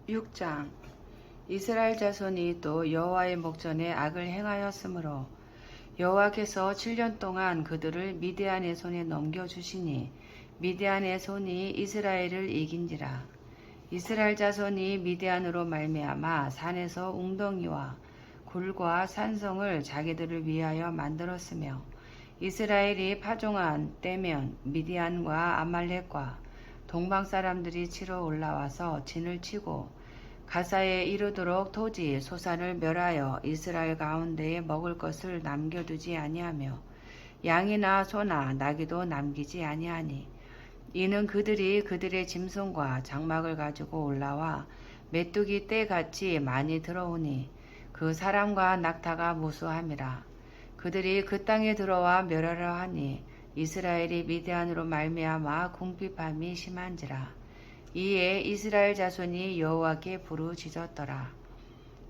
6장. 이스라엘 자손이 또 여호와의 목전에 악을 행하였으므로 여호와께서 7년 동안 그들을 미디안의 손에 넘겨주시니 미디안의 손이 이스라엘을 이긴지라. 이스라엘 자손이 미디안으로 말미암아 산에서 웅덩이와 굴과 산성을 자기들을 위하여 만들었으며 이스라엘이 파종한 때면 미디안과 아말렉과 동방 사람들이 치러 올라와서 진을 치고 가사에 이르도록 토지 소산을 멸하여 이스라엘 가운데에 먹을 것을 남겨두지 아니하며 양이나 소나 나귀도 남기지 아니하니 이는 그들이 그들의 짐승과 장막을 가지고 올라와 메뚜기 떼같이 많이 들어오니 그 사람과 낙타가 무수함이라. 그들이 그 땅에 들어와 멸하려 하니 이스라엘이 미디안으로 말미암아 궁핍함이 심한지라. 이에 이스라엘 자손이 여호와께 부르짖었더라.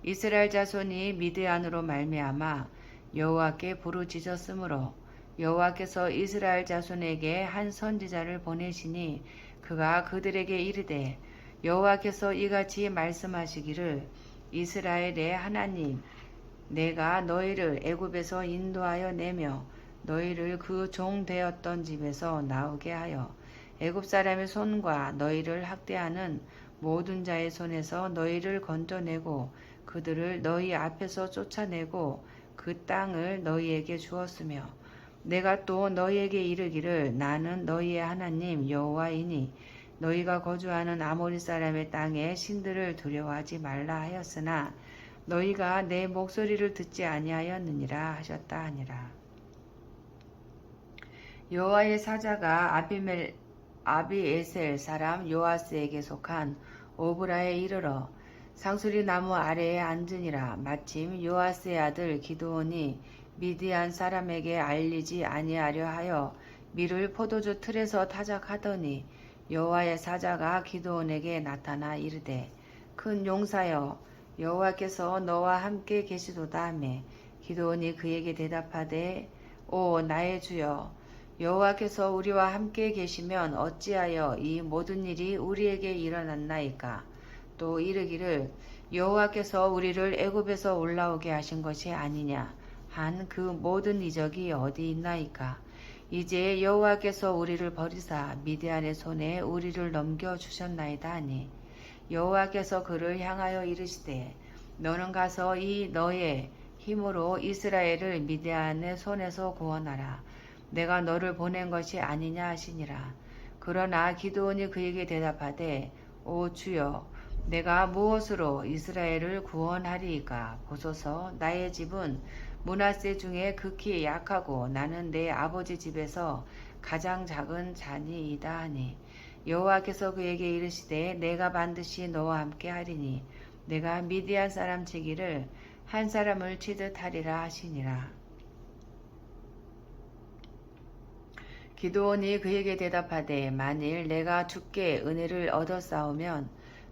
이스라엘 자손이 미디안으로 말미암아 여호와께 부르짖었으므로 여호와께서 이스라엘 자손에게 한 선지자를 보내시니 그가 그들에게 이르되 여호와께서 이같이 말씀하시기를 이스라엘의 하나님 내가 너희를 애굽에서 인도하여 내며 너희를 그 종 되었던 집에서 나오게 하여 애굽 사람의 손과 너희를 학대하는 모든 자의 손에서 너희를 건져내고 그들을 너희 앞에서 쫓아내고 그 땅을 너희에게 주었으며 내가 또 너희에게 이르기를 나는 너희의 하나님 여호와이니 너희가 거주하는 아모리 사람의 땅의 신들을 두려워하지 말라 하였으나 너희가 내 목소리를 듣지 아니하였느니라 하셨다 하니라. 여호와의 사자가 아비에셀 사람 요아스에게 속한 오브라에 이르러 상수리 나무 아래에 앉으니라. 마침 요아스의 아들 기드온이 미디안 사람에게 알리지 아니하려 하여 밀을 포도주 틀에서 타작하더니 여호와의 사자가 기드온에게 나타나 이르되 큰 용사여 여호와께서 너와 함께 계시도다 하매 기드온이 그에게 대답하되 오 나의 주여 여호와께서 우리와 함께 계시면 어찌하여 이 모든 일이 우리에게 일어났나이까. 또 이르기를 여호와께서 우리를 애굽에서 올라오게 하신 것이 아니냐 한 그 모든 이적이 어디 있나이까. 이제 여호와께서 우리를 버리사 미디안의 손에 우리를 넘겨주셨나이다 하니 여호와께서 그를 향하여 이르시되 너는 가서 이 너의 힘으로 이스라엘을 미디안의 손에서 구원하라. 내가 너를 보낸 것이 아니냐 하시니라. 그러나 기드온이 그에게 대답하되 오 주여 내가 무엇으로 이스라엘을 구원하리이까. 보소서 나의 집은 므낫세 중에 극히 약하고 나는 내 아버지 집에서 가장 작은 자니이다 하니 여호와께서 그에게 이르시되 내가 반드시 너와 함께 하리니 내가 미디안 사람 치기를 한 사람을 치듯 하리라 하시니라. 기드온이 그에게 대답하되 만일 내가 주께 은혜를 얻었사오면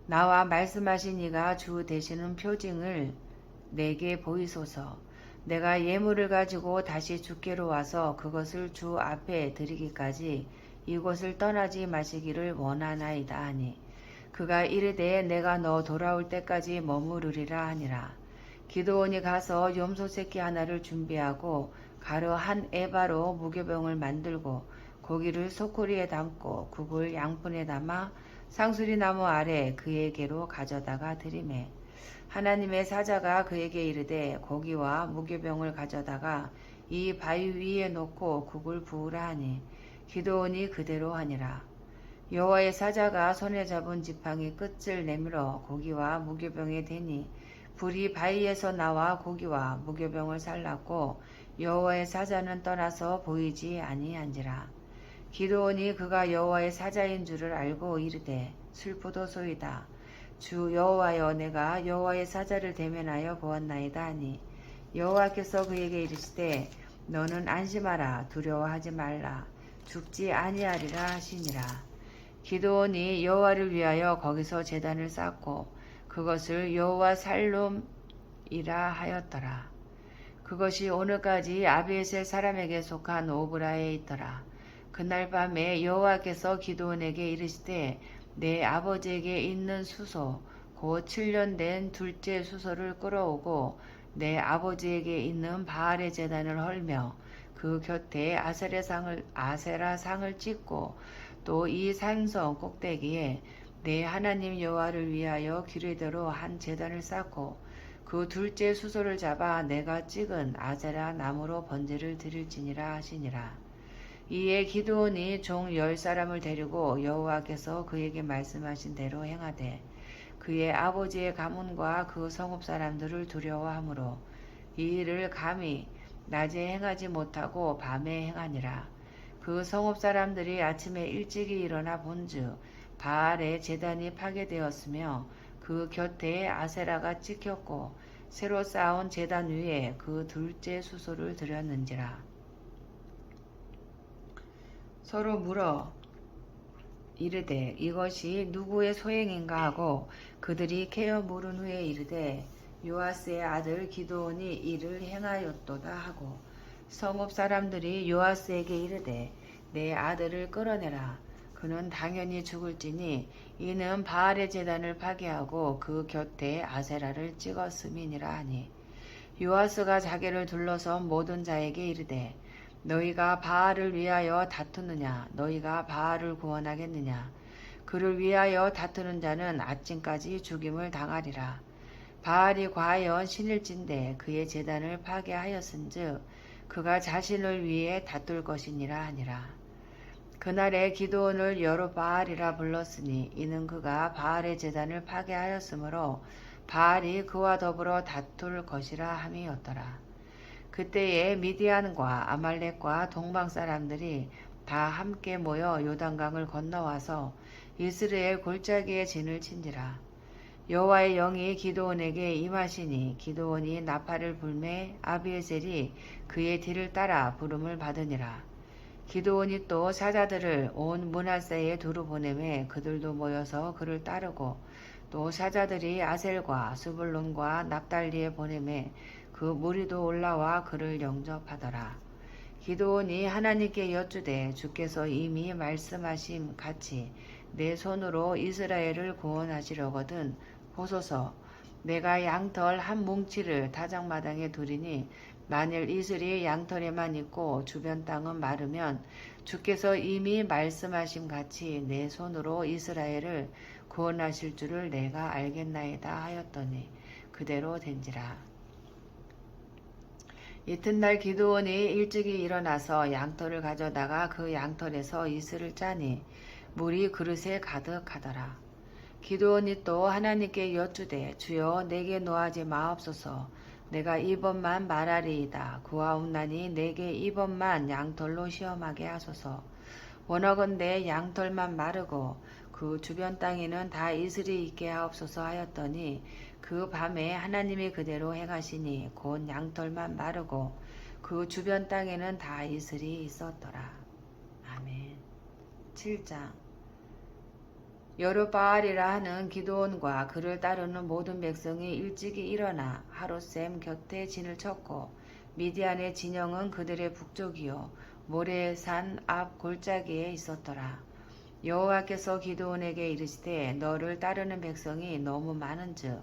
나와 말씀하신 이가 주 되시는 표징을 내게 보이소서. 내가 예물을 가지고 다시 주께로 와서 그것을 주 앞에 드리기까지 이곳을 떠나지 마시기를 원하나이다 하니 그가 이르되 내가 너 돌아올 때까지 머무르리라 하니라. 기드온이 가서 염소 새끼 하나를 준비하고 가루 한 에바로 무교병을 만들고 고기를 소쿠리에 담고 국을 양푼에 담아 상수리 나무 아래 그에게로 가져다가 드리매 하나님의 사자가 그에게 이르되 고기와 무교병을 가져다가 이 바위 위에 놓고 국을 부으라 하니 기드온이 그대로 하니라. 여호와의 사자가 손에 잡은 지팡이 끝을 내밀어 고기와 무교병에 대니 불이 바위에서 나와 고기와 무교병을 살랐고 여호와의 사자는 떠나서 보이지 아니한지라. 기드온이 그가 여호와의 사자인 줄을 알고 이르되 슬프도소이다. 주 여호와여 내가 여호와의 사자를 대면하여 보았나이다 하니 여호와께서 그에게 이르시되 너는 안심하라 두려워하지 말라 죽지 아니하리라 하시니라. 기드온이 여호와를 위하여 거기서 제단을 쌓고 그것을 여호와 살롬이라 하였더라. 그것이 오늘까지 아비에셀 사람에게 속한 오브라에 있더라. 그날 밤에 여호와께서 기드온에게 이르시되 내 아버지에게 있는 수소 곧 7년 된 둘째 수소를 끌어오고 내 아버지에게 있는 바알의 제단을 헐며 그 곁에 아세라상을 찍고 또 이 산성 꼭대기에 내 하나님 여호와를 위하여 규례대로 한 제단을 쌓고 그 둘째 수소를 잡아 내가 찍은 아세라 나무로 번제를 드릴지니라 하시니라. 이에 기드온이 종 10사람을 데리고 여호와께서 그에게 말씀하신 대로 행하되 그의 아버지의 가문과 그 성읍 사람들을 두려워하므로 이 일을 감히 낮에 행하지 못하고 밤에 행하니라. 그 성읍 사람들이 아침에 일찍이 일어나 본즉 바알의 제단이 파괴되었으며 그 곁에 아세라가 찍혔고 새로 쌓은 제단 위에 그 둘째 수소를 드렸는지라. 서로 물어 이르되 이것이 누구의 소행인가 하고 그들이 캐어 물은 후에 이르되 요아스의 아들 기드온이 이를 행하였도다 하고 성읍 사람들이 요아스에게 이르되 내 아들을 끌어내라. 그는 당연히 죽을지니 이는 바알의 제단을 파괴하고 그 곁에 아세라를 찍었음이니라 하니 요아스가 자기를 둘러선 모든 자에게 이르되 너희가 바알을 위하여 다투느냐? 너희가 바알을 구원하겠느냐? 그를 위하여 다투는 자는 아침까지 죽임을 당하리라. 바알이 과연 신일진데 그의 제단을 파괴하였은즉 그가 자신을 위해 다툴 것이니라 하니라. 그날에 기드온을 여룻바알이라 불렀으니 이는 그가 바알의 제단을 파괴하였으므로 바알이 그와 더불어 다툴 것이라 함이었더라. 그때에 미디안과 아말렉과 동방 사람들이 다 함께 모여 요단강을 건너와서 이스라엘 골짜기에 진을 친지라. 여호와의 영이 기드온에게 임하시니 기드온이 나팔을 불매 아비에셀이 그의 뒤를 따라 부름을 받으니라. 기드온이 또 사자들을 온 므낫세에 두루 보내매 그들도 모여서 그를 따르고 또 사자들이 아셀과 스불론과 납달리에 보내매 그 무리도 올라와 그를 영접하더라. 기드온이 하나님께 여쭈되 주께서 이미 말씀하심 같이 내 손으로 이스라엘을 구원하시려거든 보소서. 내가 양털 한 뭉치를 타작마당에 두리니 만일 이슬이 양털에만 있고 주변 땅은 마르면 주께서 이미 말씀하심 같이 내 손으로 이스라엘을 구원하실 줄을 내가 알겠나이다 하였더니 그대로 된지라. 이튿날 기드온이 일찍이 일어나서 양털을 가져다가 그 양털에서 이슬을 짜니 물이 그릇에 가득하더라. 기드온이 또 하나님께 여쭈되 주여 내게 노하지 마옵소서. 내가 이번만 말하리이다. 구하옵나니 내게 이번만 양털로 시험하게 하소서. 원하건대 양털만 마르고 그 주변 땅에는 다 이슬이 있게 하옵소서 하였더니 그 밤에 하나님이 그대로 행하시니 곧 양털만 마르고 그 주변 땅에는 다 이슬이 있었더라. 아멘. 7장. 여룻바알이라 하는 기드온과 그를 따르는 모든 백성이 일찍이 일어나 하롯셈 곁에 진을 쳤고 미디안의 진영은 그들의 북쪽이요 모레산 앞 골짜기에 있었더라. 여호와께서 기드온에게 이르시되 너를 따르는 백성이 너무 많은즉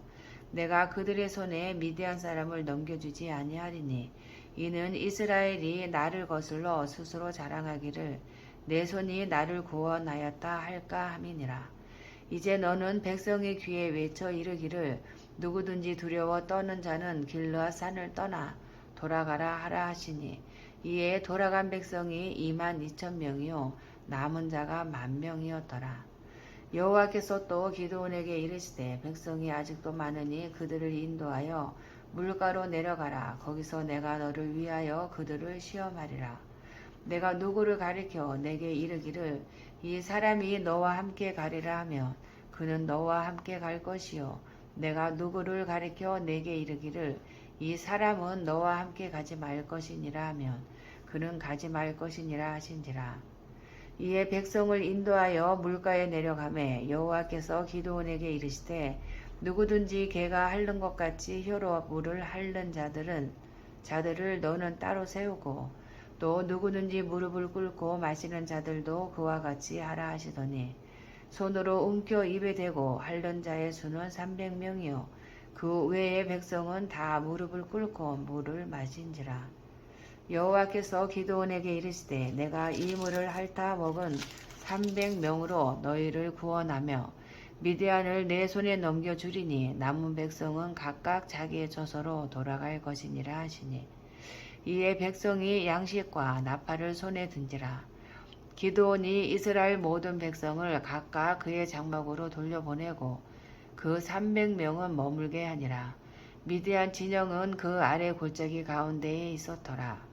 내가 그들의 손에 미디안 사람을 넘겨주지 아니하리니 이는 이스라엘이 나를 거슬러 스스로 자랑하기를 내 손이 나를 구원하였다 할까 함이니라. 이제 너는 백성의 귀에 외쳐 이르기를 누구든지 두려워 떠는 자는 길르앗 산을 떠나 돌아가라 하라 하시니 이에 돌아간 백성이 22,000명이요 남은 자가 10,000명이었더라. 여호와께서 또 기드온에게 이르시되 백성이 아직도 많으니 그들을 인도하여 물가로 내려가라. 거기서 내가 너를 위하여 그들을 시험하리라. 내가 누구를 가리켜 내게 이르기를 이 사람이 너와 함께 가리라 하면 그는 너와 함께 갈 것이요 내가 누구를 가리켜 내게 이르기를 이 사람은 너와 함께 가지 말 것이니라 하면 그는 가지 말 것이니라 하신지라. 이에 백성을 인도하여 물가에 내려가매 여호와께서 기드온에게 이르시되 누구든지 개가 핥는 것 같이 혀로 물을 핥는 자들을 너는 따로 세우고 또 누구든지 무릎을 꿇고 마시는 자들도 그와 같이 하라 하시더니 손으로 움켜 입에 대고 핥는 자의 수는 300명이요 그 외의 백성은 다 무릎을 꿇고 물을 마신지라. 여호와께서 기드온에게 이르시되 내가 이 물을 핥아 먹은 300명으로 너희를 구원하며 미디안을 내 손에 넘겨주리니 남은 백성은 각각 자기의 처소로 돌아갈 것이니라 하시니 이에 백성이 양식과 나팔을 손에 든지라. 기드온이 이스라엘 모든 백성을 각각 그의 장막으로 돌려보내고 그 300명은 머물게 하니라. 미디안 진영은 그 아래 골짜기 가운데에 있었더라.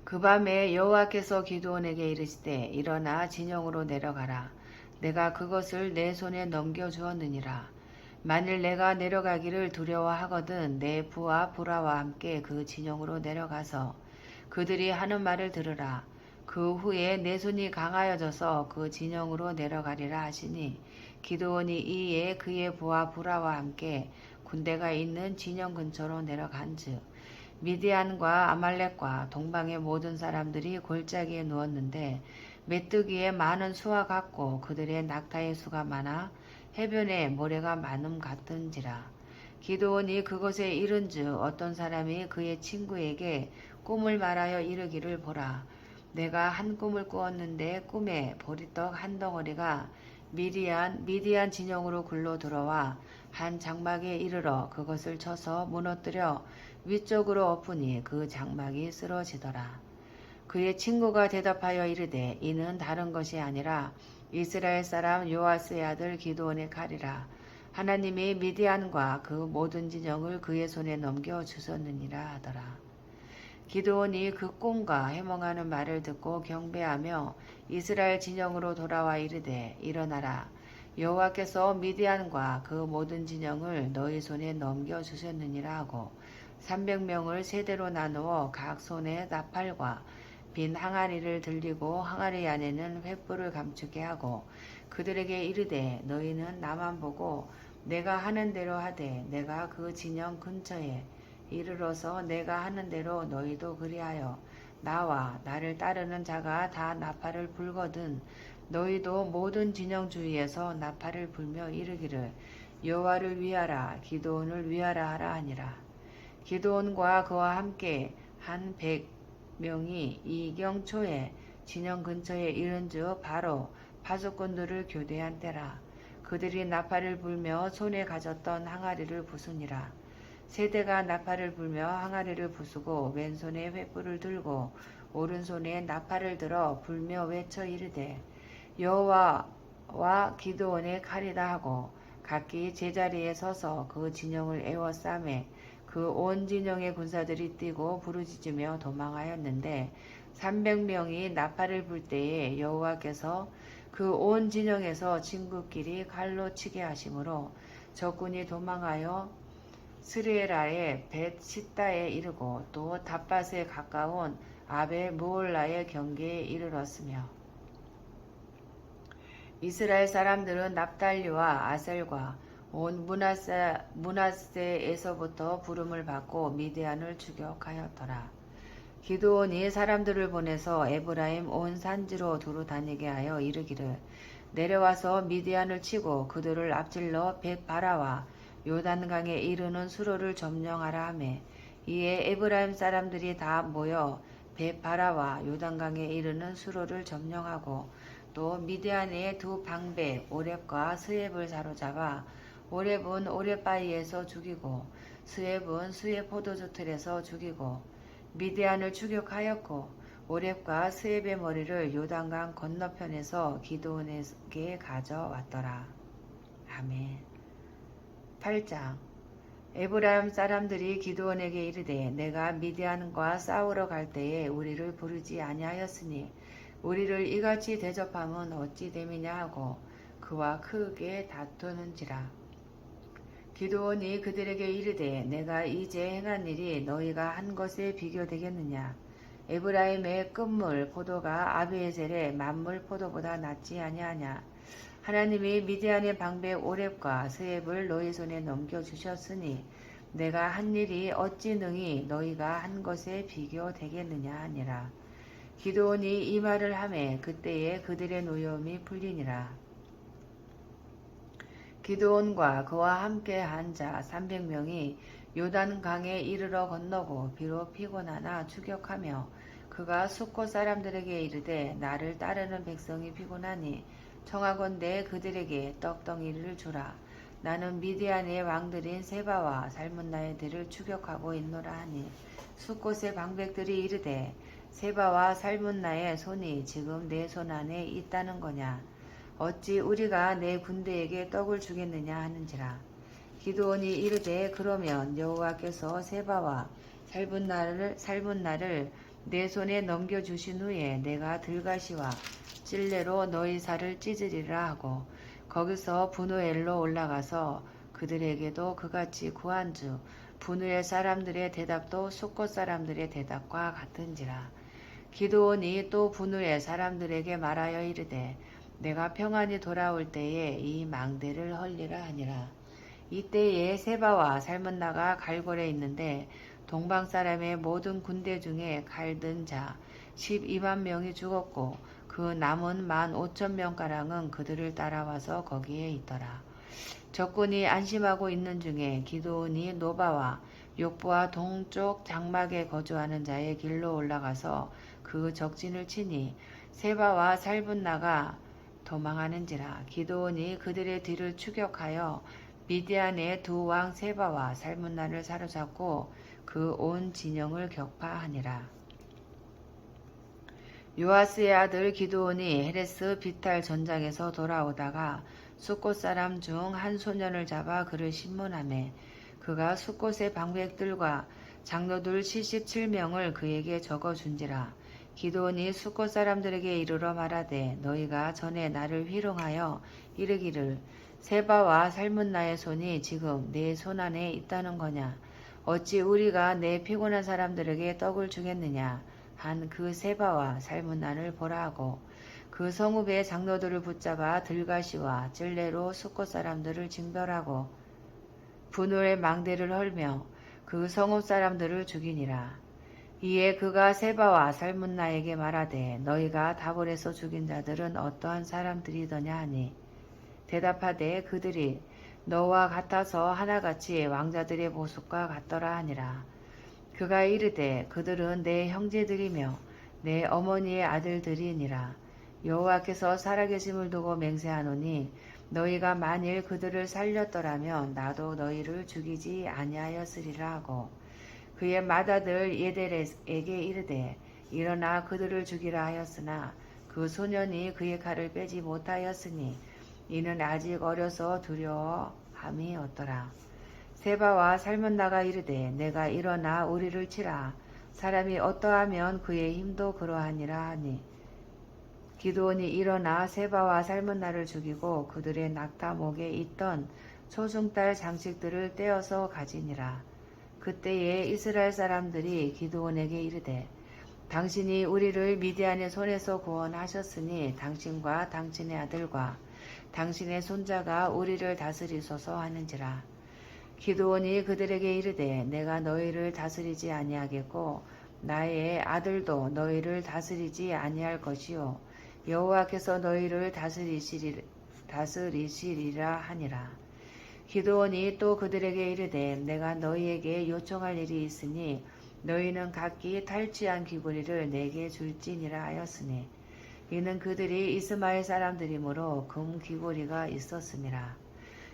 그 밤에 여호와께서 기드온에게 이르시되 일어나 진영으로 내려가라. 내가 그것을 내 손에 넘겨주었느니라. 만일 내가 내려가기를 두려워하거든 내 부하 부라와 함께 그 진영으로 내려가서 그들이 하는 말을 들으라. 그 후에 내 손이 강하여져서 그 진영으로 내려가리라 하시니 기드온이 이에 그의 부하 부라와 함께 군대가 있는 진영 근처로 내려간즉 미디안과 아말렉과 동방의 모든 사람들이 골짜기에 누웠는데 메뚜기에 많은 수와 같고 그들의 낙타의 수가 많아 해변에 모래가 많음 같은지라. 기드온이 그곳에 이른즉 어떤 사람이 그의 친구에게 꿈을 말하여 이르기를 보라. 내가 한 꿈을 꾸었는데 꿈에 보리떡 한 덩어리가 미디안 진영으로 굴러 들어와 한 장막에 이르러 그것을 쳐서 무너뜨려 위쪽으로 엎으니 그 장막이 쓰러지더라. 그의 친구가 대답하여 이르되 이는 다른 것이 아니라 이스라엘 사람 요아스의 아들 기드온의 칼이라. 하나님이 미디안과 그 모든 진영을 그의 손에 넘겨 주셨느니라 하더라. 기드온이 그 꿈과 해몽하는 말을 듣고 경배하며 이스라엘 진영으로 돌아와 이르되 일어나라. 여호와께서 미디안과 그 모든 진영을 너희 손에 넘겨 주셨느니라 하고 300명을 세대로 나누어 각 손에 나팔과 빈 항아리를 들리고 항아리 안에는 횃불을 감추게 하고 그들에게 이르되 너희는 나만 보고 내가 하는 대로 하되 내가 그 진영 근처에 이르러서 내가 하는 대로 너희도 그리하여 나와 나를 따르는 자가 다 나팔을 불거든 너희도 모든 진영 주위에서 나팔을 불며 이르기를 여호와를 위하라 기드온을 위하라 하라 하니라. 기드온과 그와 함께 한 100명이 이경초에 진영 근처에 이른즉 바로 파수꾼들을 교대한 때라. 그들이 나팔을 불며 손에 가졌던 항아리를 부수니라. 세대가 나팔을 불며 항아리를 부수고 왼손에 횃불을 들고 오른손에 나팔을 들어 불며 외쳐 이르되 여호와와 기드온의 칼이다 하고 각기 제자리에 서서 그 진영을 에워싸매 그 온 진영의 군사들이 뛰고 부르짖으며 도망하였는데 300명이 나팔을 불 때에 여호와께서 그 온 진영에서 친구끼리 칼로 치게 하심으로 적군이 도망하여 스르에라의 벳시다에 이르고 또 답밭에 가까운 아벨 무올라의 경계에 이르렀으며 이스라엘 사람들은 납달리와 아셀과 온 므낫세에서부터 부름을 받고 미디안을 추격하였더라. 기드온이 사람들을 보내서 에브라임 온 산지로 두루 다니게 하여 이르기를 내려와서 미디안을 치고 그들을 앞질러 벳바라와 요단강에 이르는 수로를 점령하라 하매 이에 에브라임 사람들이 다 모여 벳바라와 요단강에 이르는 수로를 점령하고 또 미디안의 두 방배 오렙과 스웹을 사로잡아 오렙은 오렙바위에서 죽이고 스웹은 스웹 포도주 틀에서 죽이고 미디안을 추격하였고 오렙과 스웹의 머리를 요단강 건너편에서 기드온에게 가져왔더라. 아멘. 8장. 에브라임 사람들이 기드온에게 이르되 내가 미디안과 싸우러 갈 때에 우리를 부르지 아니하였으니 우리를 이같이 대접함은 어찌 됨이냐 하고 그와 크게 다투는지라. 기드온이 그들에게 이르되 내가 이제 행한 일이 너희가 한 것에 비교되겠느냐. 에브라임의 끝물 포도가 아비에셀의 만물 포도보다 낫지 아니하냐. 하나님이 미디안의 방배 오렙과 스웹을 너희 손에 넘겨주셨으니 내가 한 일이 어찌 능히 너희가 한 것에 비교되겠느냐 하니라. 기드온이 이 말을 하매 그때에 그들의 노여움이 풀리니라. 기드온과 그와 함께 한 자 300명이 요단강에 이르러 건너고 비록 피곤하나 추격하며 그가 숫곳 사람들에게 이르되 나를 따르는 백성이 피곤하니 청하건대 그들에게 떡덩이를 주라. 나는 미디안의 왕들인 세바와 살문나의 들을 추격하고 있노라 하니 숫곳의 방백들이 이르되 세바와 살문나의 손이 지금 내 손 안에 있다는 거냐. 어찌 우리가 내 군대에게 떡을 주겠느냐 하는지라. 기드온이 이르되 그러면 여호와께서 세바와 살문나를 내 손에 넘겨주신 후에 내가 들가시와 찔레로 너희 살을 찢으리라 하고 거기서 분우엘로 올라가서 그들에게도 그같이 구한주 분우엘 사람들의 대답도 숫곳 사람들의 대답과 같은지라. 기드온이 또 분우엘 사람들에게 말하여 이르되 내가 평안히 돌아올 때에 이 망대를 헐리라 하니라. 이때에 세바와 살문나가 갈골에 있는데 동방 사람의 모든 군대 중에 칼든 자 12만 명이 죽었고 그 남은 15,000명가량은 그들을 따라와서 거기에 있더라. 적군이 안심하고 있는 중에 기드온이 노바와 욕부와 동쪽 장막에 거주하는 자의 길로 올라가서 그 적진을 치니 세바와 살문나가 도망하는지라. 기드온이 그들의 뒤를 추격하여 미디안의 두 왕 세바와 살문나를 사로잡고 그 온 진영을 격파하니라. 요아스의 아들 기드온이 헤레스 비탈 전장에서 돌아오다가 숫곳 사람 중 한 소년을 잡아 그를 신문하매 그가 숫곳의 방백들과 장로들 77명을 그에게 적어준지라. 기드온이 숫곳 사람들에게 이르러 말하되 너희가 전에 나를 희롱하여 이르기를 세바와 살문나의 손이 지금 내 손 안에 있다는 거냐. 어찌 우리가 내 피곤한 사람들에게 떡을 주겠느냐 한 그 세바와 살문나를 보라 하고 그 성읍의 장로들을 붙잡아 들가시와 찔레로 숫곳 사람들을 징벌하고 분우의 망대를 헐며 그 성읍 사람들을 죽이니라. 이에 그가 세바와 살문나에게 말하되 너희가 다볼에서 죽인 자들은 어떠한 사람들이더냐 하니 대답하되 그들이 너와 같아서 하나같이 왕자들의 모습과 같더라 하니라. 그가 이르되 그들은 내 형제들이며 내 어머니의 아들들이니라. 여호와께서 살아계심을 두고 맹세하노니 너희가 만일 그들을 살렸더라면 나도 너희를 죽이지 아니하였으리라 하고 그의 맏아들 예델에게 이르되 일어나 그들을 죽이라 하였으나 그 소년이 그의 칼을 빼지 못하였으니 이는 아직 어려서 두려워함이 없더라. 세바와 살문나가 이르되 내가 일어나 우리를 치라. 사람이 어떠하면 그의 힘도 그러하니라 하니 기드온이 일어나 세바와 살문나를 죽이고 그들의 낙타 목에 있던 초승달 장식들을 떼어서 가지니라. 그때에 이스라엘 사람들이 기드온에게 이르되 당신이 우리를 미디안의 손에서 구원하셨으니 당신과 당신의 아들과 당신의 손자가 우리를 다스리소서 하는지라. 기드온이 그들에게 이르되 내가 너희를 다스리지 아니하겠고 나의 아들도 너희를 다스리지 아니할 것이요 여호와께서 너희를 다스리시리라 하니라. 기드온이 또 그들에게 이르되 내가 너희에게 요청할 일이 있으니 너희는 각기 탈취한 귀고리를 내게 줄지니라 하였으니 이는 그들이 이스마엘 사람들이므로 금 귀고리가 있었음이라.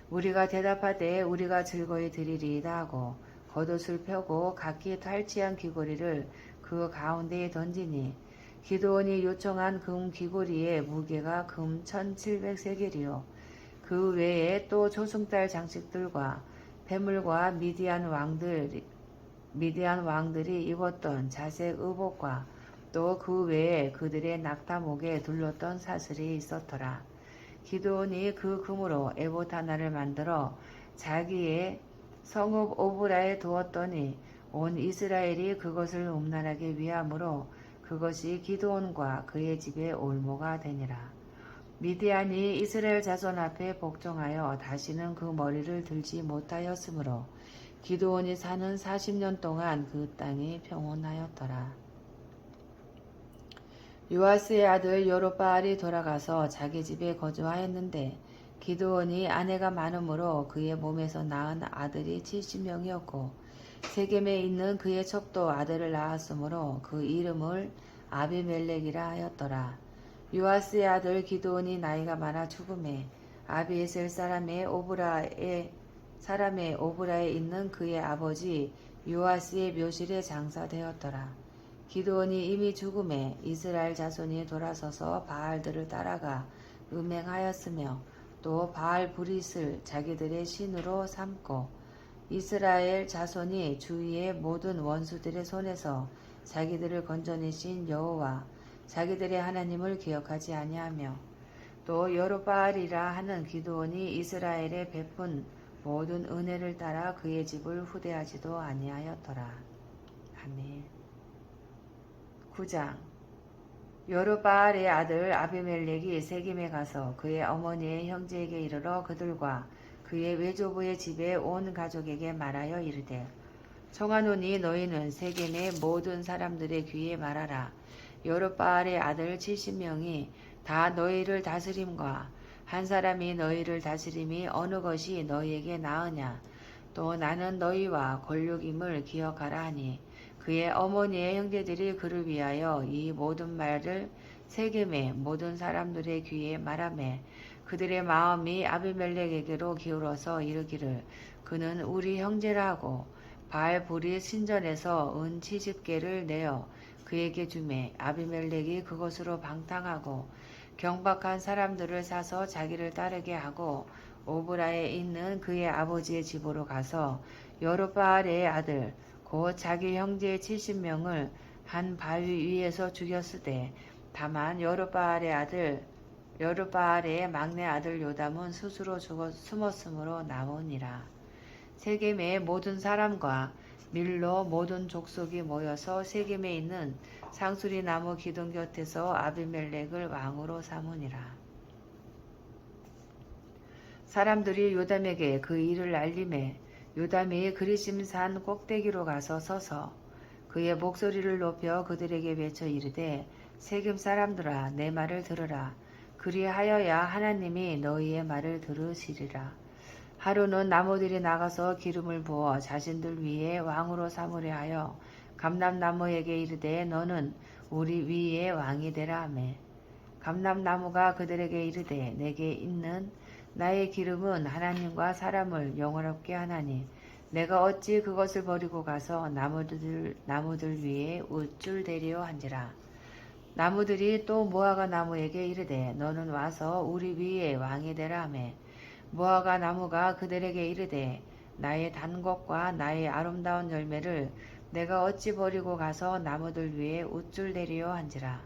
우리가 대답하되 우리가 즐거이 드리리이다 하고 겉옷을 펴고 각기 탈취한 귀고리를 그 가운데에 던지니 기드온이 요청한 금 귀고리의 무게가 금 1700세겔이요 그 외에 또 조승달 장식들과 폐물과 미디안 왕들이 입었던 자색 의복과 또 그 외에 그들의 낙타목에 둘렀던 사슬이 있었더라. 기드온이 그 금으로 에봇 하나를 만들어 자기의 성읍 오브라에 두었더니 온 이스라엘이 그것을 음란하게 위함으로 그것이 기드온과 그의 집의 올모가 되니라. 미디안이 이스라엘 자손 앞에 복종하여 다시는 그 머리를 들지 못하였으므로 기드온이 사는 40년 동안 그 땅이 평온하였더라. 요아스의 아들 여롯바알이 돌아가서 자기 집에 거주하였는데 기드온이 아내가 많으므로 그의 몸에서 낳은 아들이 70명이었고 세겜에 있는 그의 첩도 아들을 낳았으므로 그 이름을 아비멜렉이라 하였더라. 요아스의 아들 기드온이 나이가 많아 죽음에 아비에셀 사람의 오브라에 있는 그의 아버지 요아스의 묘실에 장사되었더라. 기드온이 이미 죽음에 이스라엘 자손이 돌아서서 바알들을 따라가 음행하였으며 또 바알 브릿을 자기들의 신으로 삼고 이스라엘 자손이 주위의 모든 원수들의 손에서 자기들을 건져내신 여호와 자기들의 하나님을 기억하지 아니하며 또 여롯바알이라 하는 기드온이 이스라엘에 베푼 모든 은혜를 따라 그의 집을 후대하지도 아니하였더라. 아멘. 9장. 여롯바알의 아들 아비멜렉이 세겜에 가서 그의 어머니의 형제에게 이르러 그들과 그의 외조부의 집에 온 가족에게 말하여 이르되 청하노니 너희는 세겜의 모든 사람들의 귀에 말하라. 여롯바알의 아들 70명이 다 너희를 다스림과 한 사람이 너희를 다스림이 어느 것이 너희에게 나으냐. 또 나는 너희와 권력임을 기억하라 하니 그의 어머니의 형제들이 그를 위하여 이 모든 말을 세겜의 모든 사람들의 귀에 말하매 그들의 마음이 아비멜렉에게로 기울어서 이르기를 그는 우리 형제라 하고 바알불이 신전에서 은 70개를 내어 그에게 주매 아비멜렉이 그것으로 방탕하고 경박한 사람들을 사서 자기를 따르게 하고 오브라에 있는 그의 아버지의 집으로 가서 여롯바알의 아들 곧 자기 형제의 70명을 한 바위 위에서 죽였으되 다만 여롯바알의 막내 아들 요담은 스스로 숨었으므로 나오니라. 세겜의 모든 사람과 밀로 모든 족속이 모여서 세겜에 있는 상수리 나무 기둥 곁에서 아비멜렉을 왕으로 삼으니라. 사람들이 요담에게 그 일을 알림해 요담이 그리심산 꼭대기로 가서 서서 그의 목소리를 높여 그들에게 외쳐 이르되 세겜 사람들아 내 말을 들으라. 그리하여야 하나님이 너희의 말을 들으시리라. 하루는 나무들이 나가서 기름을 부어 자신들 위에 왕으로 삼으려 하여 감람나무에게 이르되 너는 우리 위에 왕이 되라 하매 감람나무가 그들에게 이르되 내게 있는 나의 기름은 하나님과 사람을 영원롭게 하나니 내가 어찌 그것을 버리고 가서 나무들 위에 우쭐 대리오 한지라. 나무들이 또 무화과 나무에게 이르되 너는 와서 우리 위에 왕이 되라 하매 무화과 나무가 그들에게 이르되 나의 단곡과 나의 아름다운 열매를 내가 어찌 버리고 가서 나무들 위에 우쭐 대리오 한지라.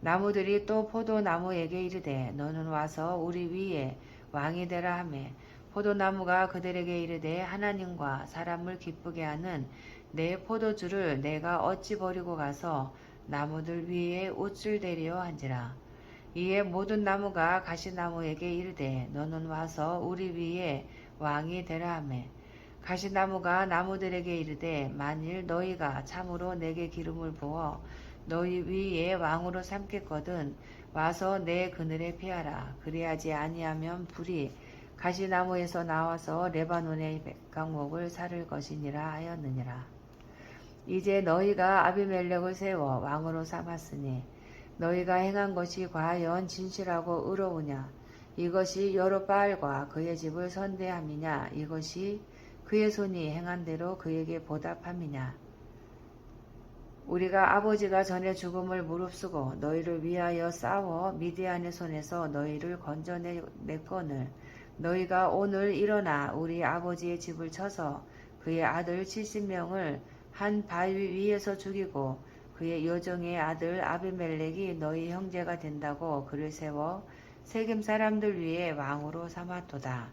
나무들이 또 포도나무에게 이르되 너는 와서 우리 위에 왕이 되라 하매 포도나무가 그들에게 이르되 하나님과 사람을 기쁘게 하는 내 포도주를 내가 어찌 버리고 가서 나무들 위에 우쭐 대리오 한지라. 이에 모든 나무가 가시나무에게 이르되 너는 와서 우리 위에 왕이 되라 하매 가시나무가 나무들에게 이르되 만일 너희가 참으로 내게 기름을 부어 너희 위에 왕으로 삼겠거든 와서 내 그늘에 피하라. 그리하지 아니하면 불이 가시나무에서 나와서 레바논의 백강목을 사를 것이니라 하였느니라. 이제 너희가 아비멜렉을 세워 왕으로 삼았으니 너희가 행한 것이 과연 진실하고 의로우냐. 이것이 여롯바알과 그의 집을 선대함이냐. 이것이 그의 손이 행한 대로 그에게 보답함이냐. 우리가 아버지가 전에 죽음을 무릅쓰고 너희를 위하여 싸워 미디안의 손에서 너희를 건져냈거늘 너희가 오늘 일어나 우리 아버지의 집을 쳐서 그의 아들 70명을 한 바위 위에서 죽이고 그의 여종의 아들 아비멜렉이 너희 형제가 된다고 그를 세워 세겜 사람들 위에 왕으로 삼았도다.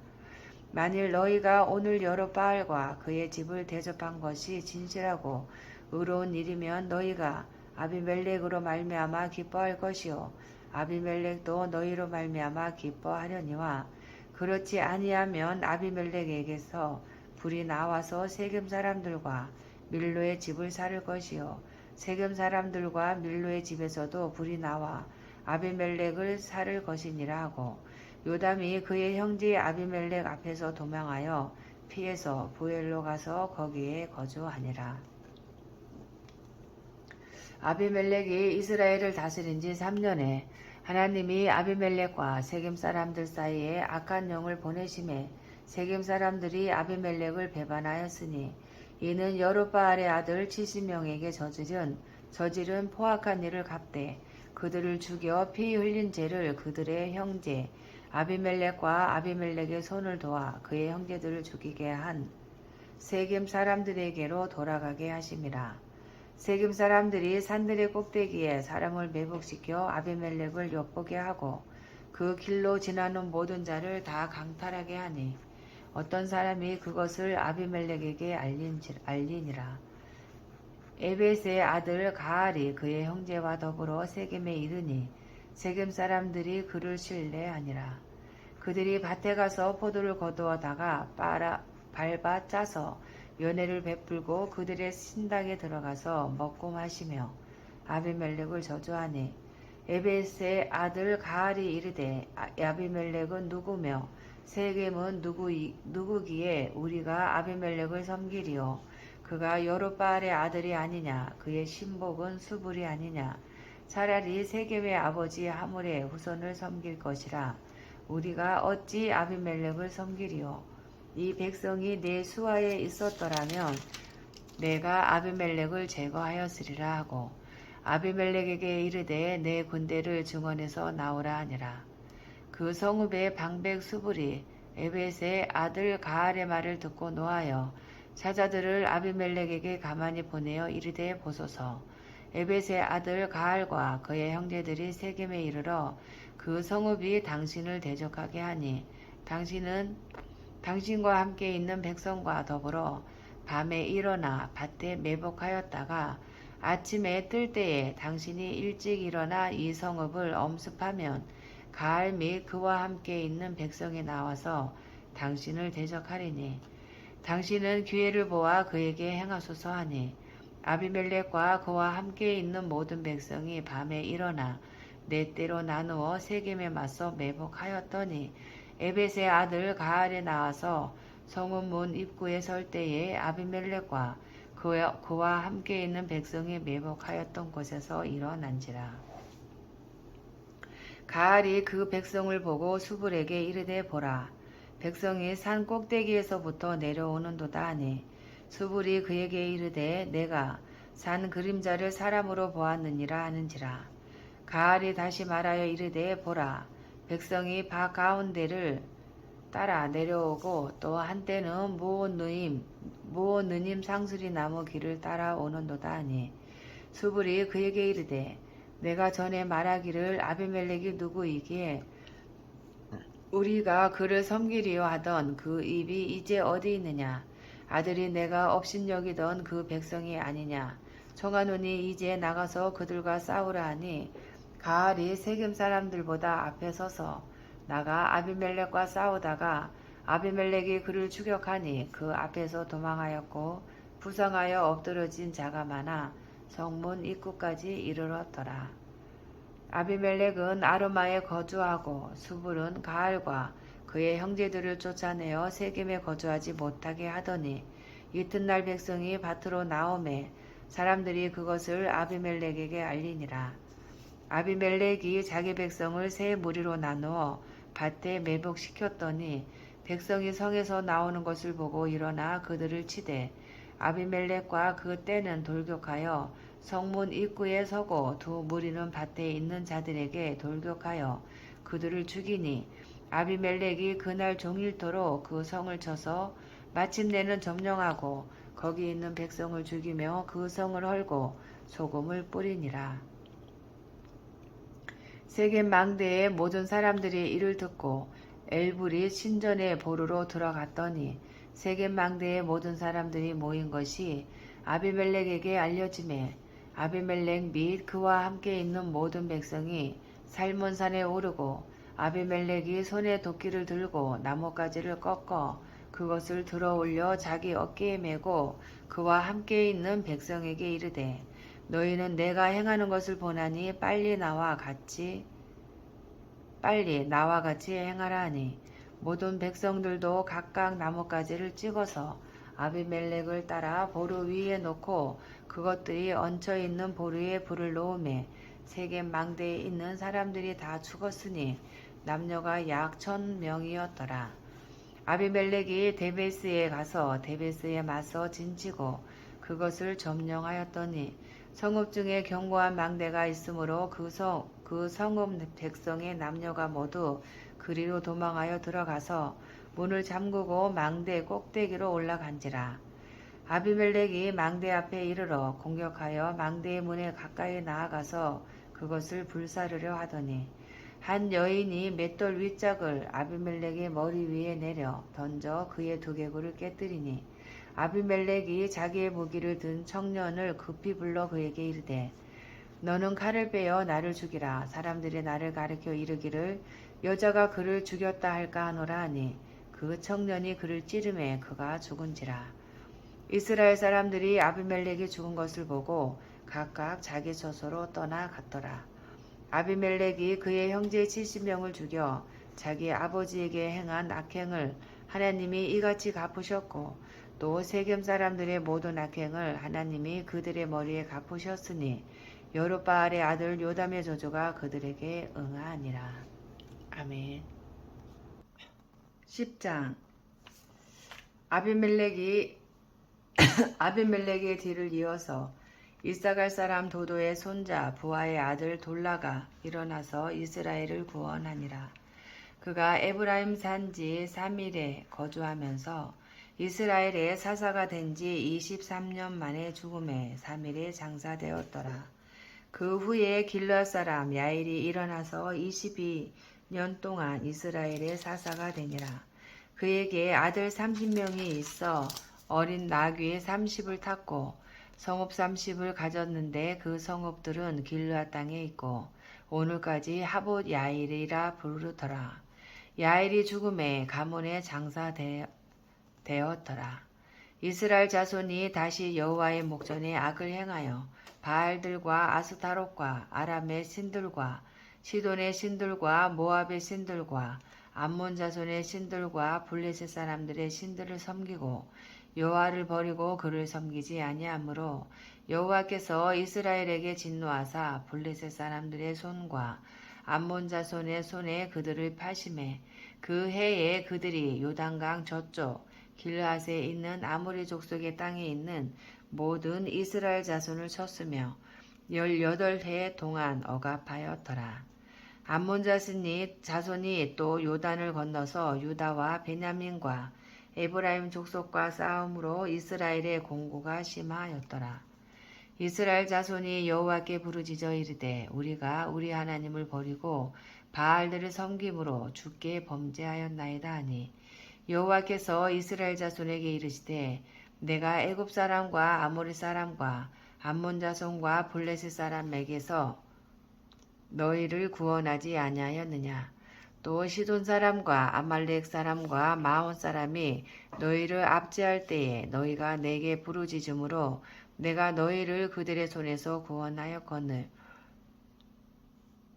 만일 너희가 오늘 여롯바알과 그의 집을 대접한 것이 진실하고 의로운 일이면 너희가 아비멜렉으로 말미암아 기뻐할 것이요 아비멜렉도 너희로 말미암아 기뻐하려니와 그렇지 아니하면 아비멜렉에게서 불이 나와서 세겜 사람들과 밀로의 집을 사를 것이요 세겜 사람들과 밀로의 집에서도 불이 나와 아비멜렉을 살을 것이니라 하고 요담이 그의 형제 아비멜렉 앞에서 도망하여 피해서 부엘로 가서 거기에 거주하니라. 아비멜렉이 이스라엘을 다스린 지 3년에 하나님이 아비멜렉과 세겜 사람들 사이에 악한 영을 보내심에 세겜 사람들이 아비멜렉을 배반하였으니 이는 여룻바알의 아들 70명에게 저지른 포악한 일을 갚되 그들을 죽여 피 흘린 죄를 그들의 형제 아비멜렉과 아비멜렉의 손을 도와 그의 형제들을 죽이게 한 세겜 사람들에게로 돌아가게 하심이라. 세겜 사람들이 산들의 꼭대기에 사람을 매복시켜 아비멜렉을 엿보게 하고 그 길로 지나는 모든 자를 다 강탈하게 하니 어떤 사람이 그것을 아비멜렉에게 알리니라. 에벳의 아들 가알이 그의 형제와 더불어 세겜에 이르니 세겜 사람들이 그를 신뢰하니라. 그들이 밭에 가서 포도를 거두어다가 밟아 짜서 연회를 베풀고 그들의 신당에 들어가서 먹고 마시며 아비멜렉을 저주하니 에벳의 아들 가알이 이르되 아비멜렉은 누구며 세겜은 누구기에 우리가 아비멜렉을 섬기리요 그가 여룻바알의 아들이 아니냐 그의 신복은 수불이 아니냐 차라리 세겜의 아버지 하물의 후손을 섬길 것이라 우리가 어찌 아비멜렉을 섬기리요 이 백성이 내 수하에 있었더라면 내가 아비멜렉을 제거하였으리라 하고 아비멜렉에게 이르되 내 군대를 증원해서 나오라 하니라. 그 성읍의 방백 수불이 에벳의 아들 가알의 말을 듣고 노하여 사자들을 아비멜렉에게 가만히 보내어 이르되 보소서 에벳의 아들 가알과 그의 형제들이 세겜에 이르러 그 성읍이 당신을 대적하게 하니 당신과 함께 있는 백성과 더불어 밤에 일어나 밭에 매복하였다가 아침에 뜰 때에 당신이 일찍 일어나 이 성읍을 엄습하면 가알 및 그와 함께 있는 백성이 나와서 당신을 대적하리니 당신은 기회를 보아 그에게 행하소서 하니 아비멜렉과 그와 함께 있는 모든 백성이 밤에 일어나 네 때로 나누어 세겜에 맞서 매복하였더니 에벳의 아들 가알에 나와서 성읍 문 입구에 설 때에 아비멜렉과 그와 함께 있는 백성이 매복하였던 곳에서 일어난지라. 가알이 그 백성을 보고 수불에게 이르되 보라 백성이 산 꼭대기에서부터 내려오는도다 하니 수불이 그에게 이르되 내가 산 그림자를 사람으로 보았느니라 하는지라. 가알이 다시 말하여 이르되 보라 백성이 밭 가운데를 따라 내려오고 또 한때는 무오느님 상수리 나무 길을 따라오는도다 하니 수불이 그에게 이르되 내가 전에 말하기를 아비멜렉이 누구이기에 우리가 그를 섬기리요 하던 그 입이 이제 어디 있느냐 아들이 내가 업신여기던 그 백성이 아니냐 청하노니 이제 나가서 그들과 싸우라 하니 가알이 세겜 사람들보다 앞에 서서 나가 아비멜렉과 싸우다가 아비멜렉이 그를 추격하니 그 앞에서 도망하였고 부상하여 엎드러진 자가 많아 성문 입구까지 이르렀더라. 아비멜렉은 아르마에 거주하고 수불은 가알과 그의 형제들을 쫓아내어 세겜에 거주하지 못하게 하더니 이튿날 백성이 밭으로 나오매 사람들이 그것을 아비멜렉에게 알리니라. 아비멜렉이 자기 백성을 세 무리로 나누어 밭에 매복시켰더니 백성이 성에서 나오는 것을 보고 일어나 그들을 치되 아비멜렉과 그 떼는 돌격하여 성문 입구에 서고 두 무리는 밭에 있는 자들에게 돌격하여 그들을 죽이니 아비멜렉이 그날 종일토록 그 성을 쳐서 마침내는 점령하고 거기 있는 백성을 죽이며 그 성을 헐고 소금을 뿌리니라. 세겜 망대의 모든 사람들이 이를 듣고 엘불이 신전에 보르러 들어갔더니 세겜 망대의 모든 사람들이 모인 것이 아비멜렉에게 알려지매 아비멜렉 및 그와 함께 있는 모든 백성이 살몬산에 오르고 아비멜렉이 손에 도끼를 들고 나뭇가지를 꺾어 그것을 들어 올려 자기 어깨에 메고 그와 함께 있는 백성에게 이르되 너희는 내가 행하는 것을 보나니 빨리 나와 같이 행하라 하니 모든 백성들도 각각 나뭇가지를 찍어서 아비멜렉을 따라 보루 위에 놓고 그것들이 얹혀있는 보루에 불을 놓으매 세겜 망대에 있는 사람들이 다 죽었으니 남녀가 약 1,000명이었더라. 아비멜렉이 데베스에 가서 데베스에 맞서 진치고 그것을 점령하였더니 성읍 중에 견고한 망대가 있으므로 그 성읍 백성의 남녀가 모두 그리로 도망하여 들어가서 문을 잠그고 망대 꼭대기로 올라간지라. 아비멜렉이 망대 앞에 이르러 공격하여 망대의 문에 가까이 나아가서 그것을 불사르려 하더니 한 여인이 맷돌 윗짝을 아비멜렉의 머리 위에 내려 던져 그의 두개골을 깨뜨리니 아비멜렉이 자기의 무기를 든 청년을 급히 불러 그에게 이르되 너는 칼을 빼어 나를 죽이라. 사람들이 나를 가리켜 이르기를 여자가 그를 죽였다 할까 하노라 하니 그 청년이 그를 찌르매 그가 죽은지라. 이스라엘 사람들이 아비멜렉이 죽은 것을 보고 각각 자기 처소로 떠나갔더라. 아비멜렉이 그의 형제 70명을 죽여 자기 아버지에게 행한 악행을 하나님이 이같이 갚으셨고 또 세겜 사람들의 모든 악행을 하나님이 그들의 머리에 갚으셨으니 여룻바알의 아들 요담의 저주가 그들에게 응하니라. 아멘. 10장. 아비멜렉의 뒤를 이어서 이사갈 사람 도도의 손자 부하의 아들 돌라가 일어나서 이스라엘을 구원하니라. 그가 에브라임 산지 3일에 거주하면서 이스라엘의 사사가 된 지 23년 만에 죽음에 3일에 장사되었더라. 그 후에 길르앗 사람 야일이 일어나서 22년 동안 이스라엘의 사사가 되니라. 그에게 아들 30명이 있어 어린 나귀 30을 탔고 성읍 30을 가졌는데 그 성읍들은 길르앗 땅에 있고 오늘까지 하봇 야일이라 부르더라. 야일이 죽음에 가문에 장사되었더라. 이스라엘 자손이 다시 여호와의 목전에 악을 행하여 바알들과 아스타롯과 아람의 신들과 시돈의 신들과 모압의 신들과 암몬 자손의 신들과 블레셋 사람들의 신들을 섬기고 여호와를 버리고 그를 섬기지 아니하므로 여호와께서 이스라엘에게 진노하사 블레셋 사람들의 손과 암몬 자손의 손에 그들을 파심해 그 해에 그들이 요단강 저쪽 길르앗에 있는 아모리 족속의 땅에 있는 모든 이스라엘 자손을 쳤으며 18해 동안 억압하였더라. 암몬 자손이 또 요단을 건너서 유다와 베냐민과 에브라임 족속과 싸움으로 이스라엘의 공고가 심하였더라. 이스라엘 자손이 여호와께 부르짖어 이르되 우리가 우리 하나님을 버리고 바알들을 섬김으로 주께 범죄하였나이다 하니 여호와께서 이스라엘 자손에게 이르시되 내가 애굽 사람과 아모리 사람과 암몬 자손과 블레셋 사람에게서 너희를 구원하지 아니하였느냐. 또 시돈 사람과 아말렉 사람과 마온 사람이 너희를 압제할 때에 너희가 내게 부르짖음으로 내가 너희를 그들의 손에서 구원하였거늘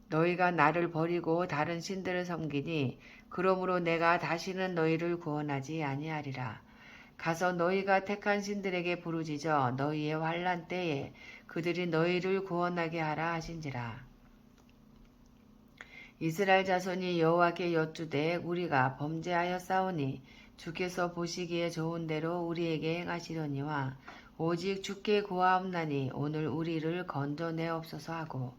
너희가 나를 버리고 다른 신들을 섬기니 그러므로 내가 다시는 너희를 구원하지 아니하리라. 가서 너희가 택한 신들에게 부르짖어 너희의 환난 때에 그들이 너희를 구원하게 하라 하신지라. 이스라엘 자손이 여호와께 여쭈되 우리가 범죄하였사오니 주께서 보시기에 좋은 대로 우리에게 행하시려니와 오직 주께 구하옵나니 오늘 우리를 건져내옵소서 하고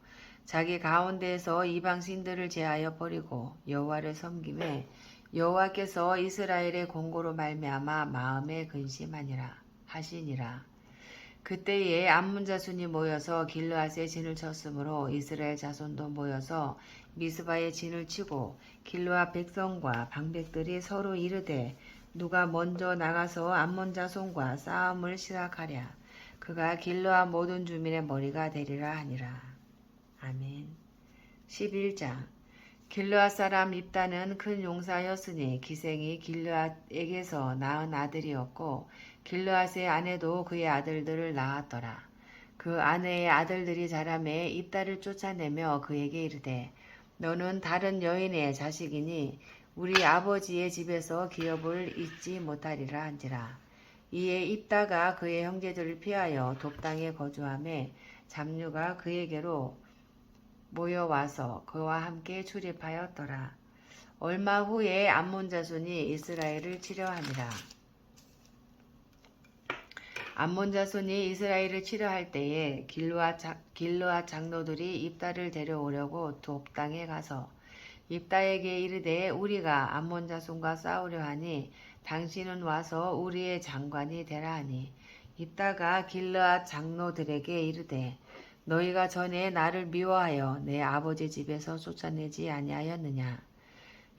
자기 가운데에서 이방 신들을 제하여 버리고 여호와를 섬김에 여호와께서 이스라엘의 공고로 말미암아 마음에 근심하니라 하시니라. 그때에 암몬 자손이 모여서 길르앗에 진을 쳤으므로 이스라엘 자손도 모여서 미스바에 진을 치고 길르앗 백성과 방백들이 서로 이르되 누가 먼저 나가서 암몬 자손과 싸움을 시작하랴. 그가 길르앗 모든 주민의 머리가 되리라 하니라. 아멘. 11장. 길르앗 사람 입다는 큰 용사였으니 기생이 길르앗에게서 낳은 아들이었고 길르앗의 아내도 그의 아들들을 낳았더라. 그 아내의 아들들이 자라매 입다를 쫓아내며 그에게 이르되 너는 다른 여인의 자식이니 우리 아버지의 집에서 기업을 잊지 못하리라 한지라. 이에 입다가 그의 형제들을 피하여 돕당에 거주하매 잡류가 그에게로 모여와서 그와 함께 출입하였더라. 얼마 후에 암몬 자손이 이스라엘을 치려하니라. 암몬 자손이 이스라엘을 치려할 때에 길르앗 장로들이 입다를 데려오려고 돕당에 가서 입다에게 이르되 우리가 암몬 자손과 싸우려 하니 당신은 와서 우리의 장관이 되라 하니 입다가 길르앗 장로들에게 이르되 너희가 전에 나를 미워하여 내 아버지 집에서 쫓아내지 아니하였느냐.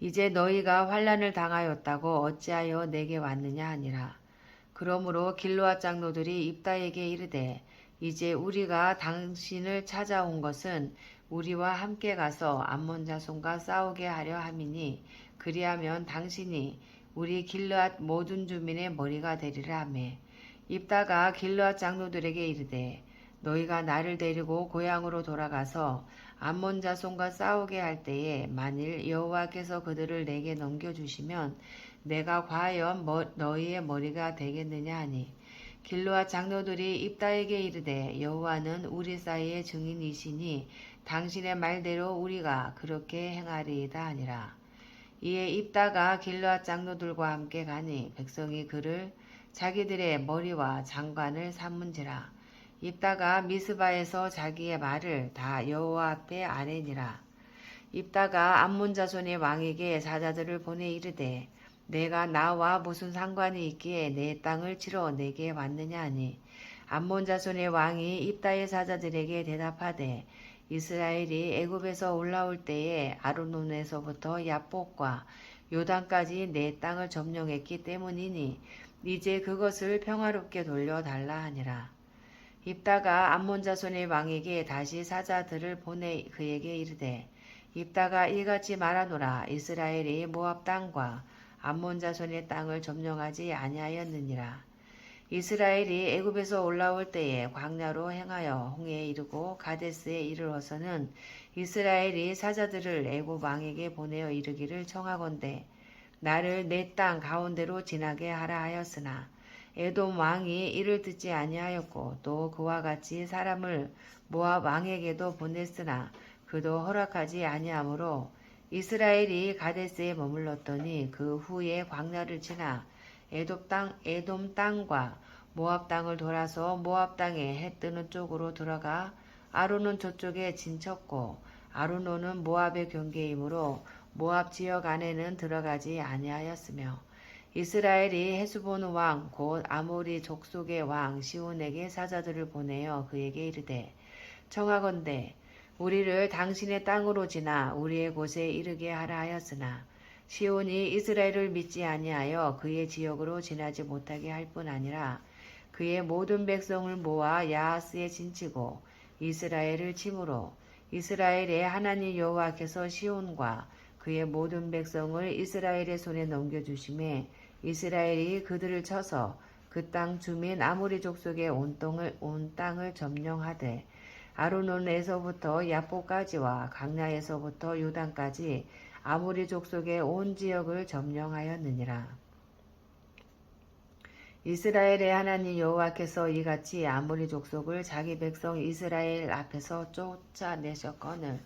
이제 너희가 환난을 당하였다고 어찌하여 내게 왔느냐 하니라. 그러므로 길르앗 장로들이 입다에게 이르되 이제 우리가 당신을 찾아온 것은 우리와 함께 가서 암몬 자손과 싸우게 하려 함이니 그리하면 당신이 우리 길르앗 모든 주민의 머리가 되리라 하매 입다가 길르앗 장로들에게 이르되 너희가 나를 데리고 고향으로 돌아가서 암몬 자손과 싸우게 할 때에 만일 여호와께서 그들을 내게 넘겨주시면 내가 과연 너희의 머리가 되겠느냐 하니 길르앗 장로들이 입다에게 이르되 여호와는 우리 사이의 증인이시니 당신의 말대로 우리가 그렇게 행하리이다 하니라. 이에 입다가 길르앗 장로들과 함께 가니 백성이 그를 자기들의 머리와 장관을 삼은지라. 입다가 미스바에서 자기의 말을 다 여호와 앞에 아뢰니라. 입다가 암몬 자손의 왕에게 사자들을 보내 이르되 내가 나와 무슨 상관이 있기에 내 땅을 치러 내게 왔느냐 하니 암몬 자손의 왕이 입다의 사자들에게 대답하되 이스라엘이 애굽에서 올라올 때에 아르논에서부터 야복과 요단까지 내 땅을 점령했기 때문이니 이제 그것을 평화롭게 돌려달라 하니라. 입다가 암몬 자손의 왕에게 다시 사자들을 보내 그에게 이르되 입다가 이같이 말하노라. 이스라엘이 모압 땅과 암몬 자손의 땅을 점령하지 아니하였느니라. 이스라엘이 애굽에서 올라올 때에 광야로 행하여 홍해에 이르고 가데스에 이르러서는 이스라엘이 사자들을 애굽 왕에게 보내어 이르기를 청하건대 나를 내 땅 가운데로 지나게 하라 하였으나 에돔 왕이 이를 듣지 아니하였고 또 그와 같이 사람을 모압 왕에게도 보냈으나 그도 허락하지 아니하므로 이스라엘이 가데스에 머물렀더니 그 후에 광야를 지나 에돔 땅과 모압 땅을 돌아서 모압 땅에 해 뜨는 쪽으로 들어가 아르논 저쪽에 진쳤고 아르논은 모압의 경계이므로 모압 지역 안에는 들어가지 아니하였으며 이스라엘이 헤스본 왕 곧 아모리 족속의 왕 시온에게 사자들을 보내어 그에게 이르되 청하건대 우리를 당신의 땅으로 지나 우리의 곳에 이르게 하라 하였으나 시온이 이스라엘을 믿지 아니하여 그의 지역으로 지나지 못하게 할 뿐 아니라 그의 모든 백성을 모아 야하스에 진치고 이스라엘을 침으로 이스라엘의 하나님 여호와께서 시온과 그의 모든 백성을 이스라엘의 손에 넘겨주심에 이스라엘이 그들을 쳐서 그 땅 주민 아모리 족속의 온 땅을 점령하되 아르논에서부터 야포까지와 강야에서부터 요단까지 아모리 족속의 온 지역을 점령하였느니라. 이스라엘의 하나님 여호와께서 이같이 아모리 족속을 자기 백성 이스라엘 앞에서 쫓아내셨거늘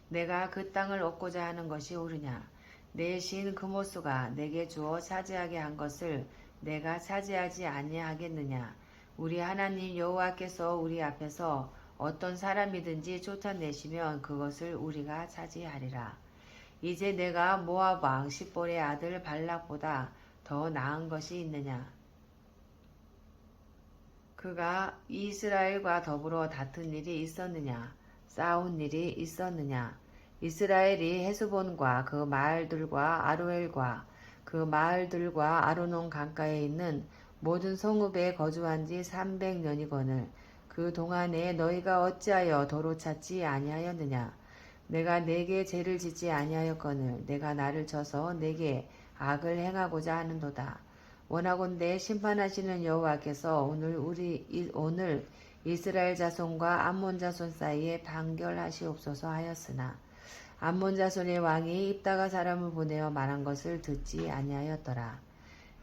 내가 그 땅을 얻고자 하는 것이 옳으냐. 내 신 그모스가 내게 주어 차지하게 한 것을 내가 차지하지 아니하겠느냐. 우리 하나님 여호와께서 우리 앞에서 어떤 사람이든지 쫓아내시면 그것을 우리가 차지하리라. 이제 내가 모압 왕 십볼의 아들 발락보다 더 나은 것이 있느냐. 그가 이스라엘과 더불어 다툰 일이 있었느냐. 싸운 일이 있었느냐. 이스라엘이 헤스본과 그 마을들과 아로엘과 그 마을들과 아르논 강가에 있는 모든 성읍에 거주한 지 300년이거늘 그 동안에 너희가 어찌하여 도로 찾지 아니하였느냐. 내가 내게 죄를 짓지 아니하였거늘 내가 나를 쳐서 내게 악을 행하고자 하는도다. 원하건대 심판하시는 여호와께서 오늘 이스라엘 자손과 암몬 자손 사이에 판결하시옵소서 하였으나 암몬 자손의 왕이 입다가 사람을 보내어 말한 것을 듣지 아니하였더라.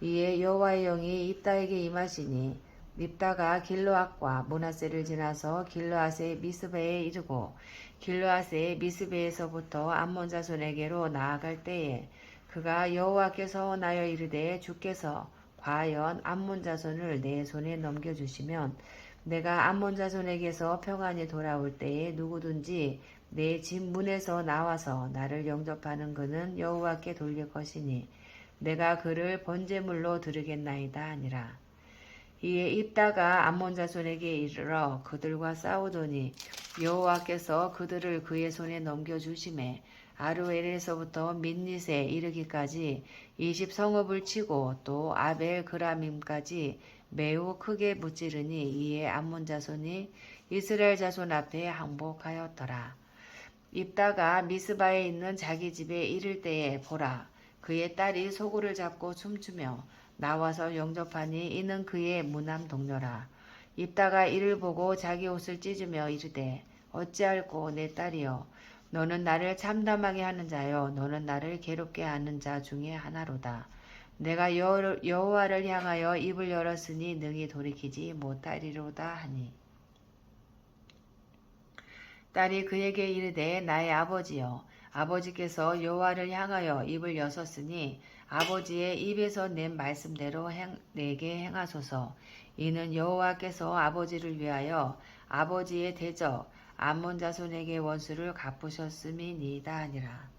이에 여호와의 영이 입다에게 임하시니 입다가 길르앗과 므낫세를 지나서 길르앗의 미스베에 이르고 길르앗의 미스베에서부터 암몬 자손에게로 나아갈 때에 그가 여호와께서 원하여 이르되 주께서 과연 암몬 자손을 내 손에 넘겨주시면 내가 암몬 자손에게서 평안히 돌아올 때에 누구든지 내 집 문에서 나와서 나를 영접하는 그는 여호와께 돌릴 것이니 내가 그를 번제물로 드리겠나이다 하니라. 이에 입다가 암몬 자손에게 이르러 그들과 싸우더니 여호와께서 그들을 그의 손에 넘겨주심에 아루엘에서부터 민닛에 이르기까지 20성읍을 치고 또 아벨 그라밈까지 매우 크게 무찌르니 이에 암몬 자손이 이스라엘 자손 앞에 항복하였더라. 입다가 미스바에 있는 자기 집에 이를 때에 보라 그의 딸이 소굴을 잡고 춤추며 나와서 영접하니 이는 그의 무남 동료라. 입다가 이를 보고 자기 옷을 찢으며 이르되 어찌할꼬 내 딸이여 너는 나를 참담하게 하는 자여 너는 나를 괴롭게 하는 자 중에 하나로다. 내가 여호와를 향하여 입을 열었으니 능히 돌이키지 못하리로다 하니 딸이 그에게 이르되 나의 아버지여 아버지께서 여호와를 향하여 입을 여섰으니 아버지의 입에서 낸 말씀대로 내게 행하소서. 이는 여호와께서 아버지를 위하여 아버지의 대적 암몬 자손에게 원수를 갚으셨음이니이다 하니라.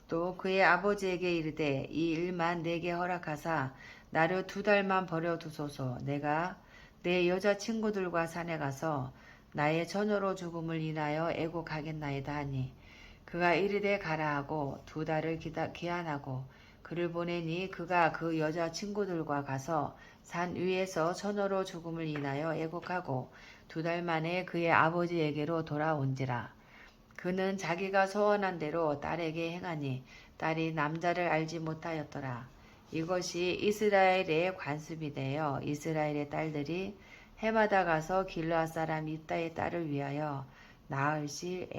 또 그의 아버지에게 이르되 이 일만 내게 허락하사 나를 2달만 버려두소서. 내가 내 여자 친구들과 산에 가서 나의 처녀로 죽음을 인하여 애곡하겠나이다 하니 그가 이르되 가라 하고 2달을 기한하고 그를 보내니 그가 그 여자 친구들과 가서 산 위에서 처녀로 죽음을 인하여 애곡하고 2달 만에 그의 아버지에게로 돌아온지라. 그는 자기가 소원한 대로 딸에게 행하니 딸이 남자를 알지 못하였더라. 이것이 이스라엘의 관습이 되어 이스라엘의 딸들이 해마다 가서 길르앗 사람 입다의 딸을 위하여 나흘씩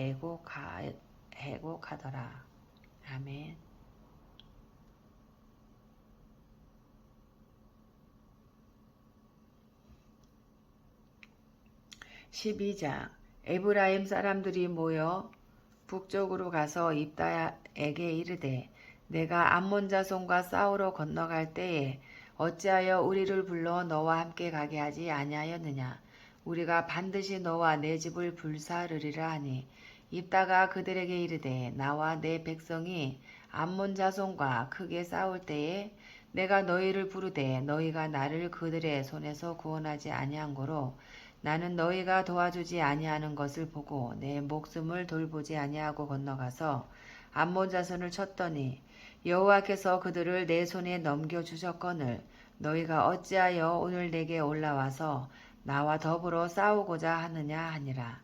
애곡하더라. 아멘. 12장 에브라임 사람들이 모여 북쪽으로 가서 입다에게 이르되 내가 암몬 자손과 싸우러 건너갈 때에 어찌하여 우리를 불러 너와 함께 가게 하지 아니하였느냐. 우리가 반드시 너와 내 집을 불사르리라 하니 입다가 그들에게 이르되 나와 내 백성이 암몬 자손과 크게 싸울 때에 내가 너희를 부르되 너희가 나를 그들의 손에서 구원하지 아니한 고로 나는 너희가 도와주지 아니하는 것을 보고 내 목숨을 돌보지 아니하고 건너가서 암몬 자손을 쳤더니 여호와께서 그들을 내 손에 넘겨주셨거늘 너희가 어찌하여 오늘 내게 올라와서 나와 더불어 싸우고자 하느냐 하니라.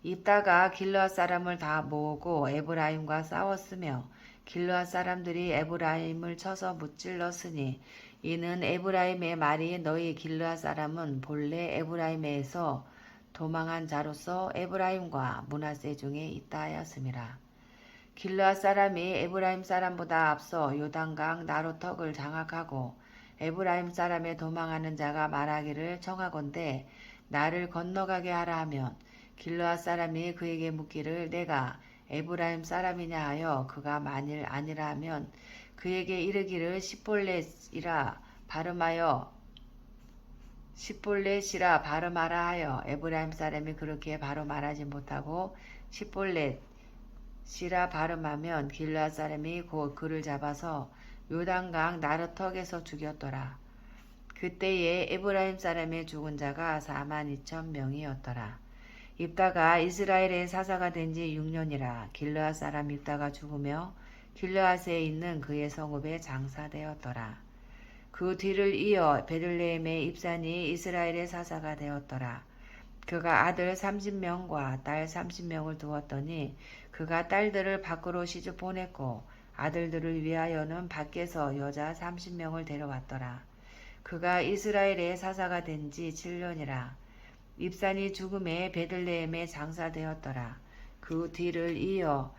입다가 길르앗 사람을 다 모으고 에브라임과 싸웠으며 길르앗 사람들이 에브라임을 쳐서 무찔렀으니 이는 에브라임의 말이 너희 길르앗 사람은 본래 에브라임에서 도망한 자로서 에브라임과 므낫세 중에 있다 하였음이라. 길르앗 사람이 에브라임 사람보다 앞서 요단강 나루턱을 장악하고 에브라임 사람의 도망하는 자가 말하기를 청하건대 나를 건너가게 하라 하면 길르앗 사람이 그에게 묻기를 내가 에브라임 사람이냐 하여 그가 만일 아니라 하면 그에게 이르기를 시볼렛이라 발음하라 하여 에브라임 사람이 그렇게 바로 말하지 못하고 시볼렛이라 발음하면 길르앗 사람이 곧 그를 잡아서 요단강 나루턱에서 죽였더라. 그때에 에브라임 사람의 죽은 자가 42,000명이었더라. 입다가 이스라엘의 사사가 된 지 6년이라 길르앗 사람 입다가 죽으며 길르앗에 있는 그의 성읍에 장사되었더라. 그 뒤를 이어 베들레헴의 입산이 이스라엘의 사사가 되었더라. 그가 아들 30명과 딸 30명을 두었더니 그가 딸들을 밖으로 시집 보냈고 아들들을 위하여는 밖에서 여자 30명을 데려왔더라. 그가 이스라엘의 사사가 된 지 7년이라. 입산이 죽음에 베들레헴에 장사되었더라. 그 뒤를 이어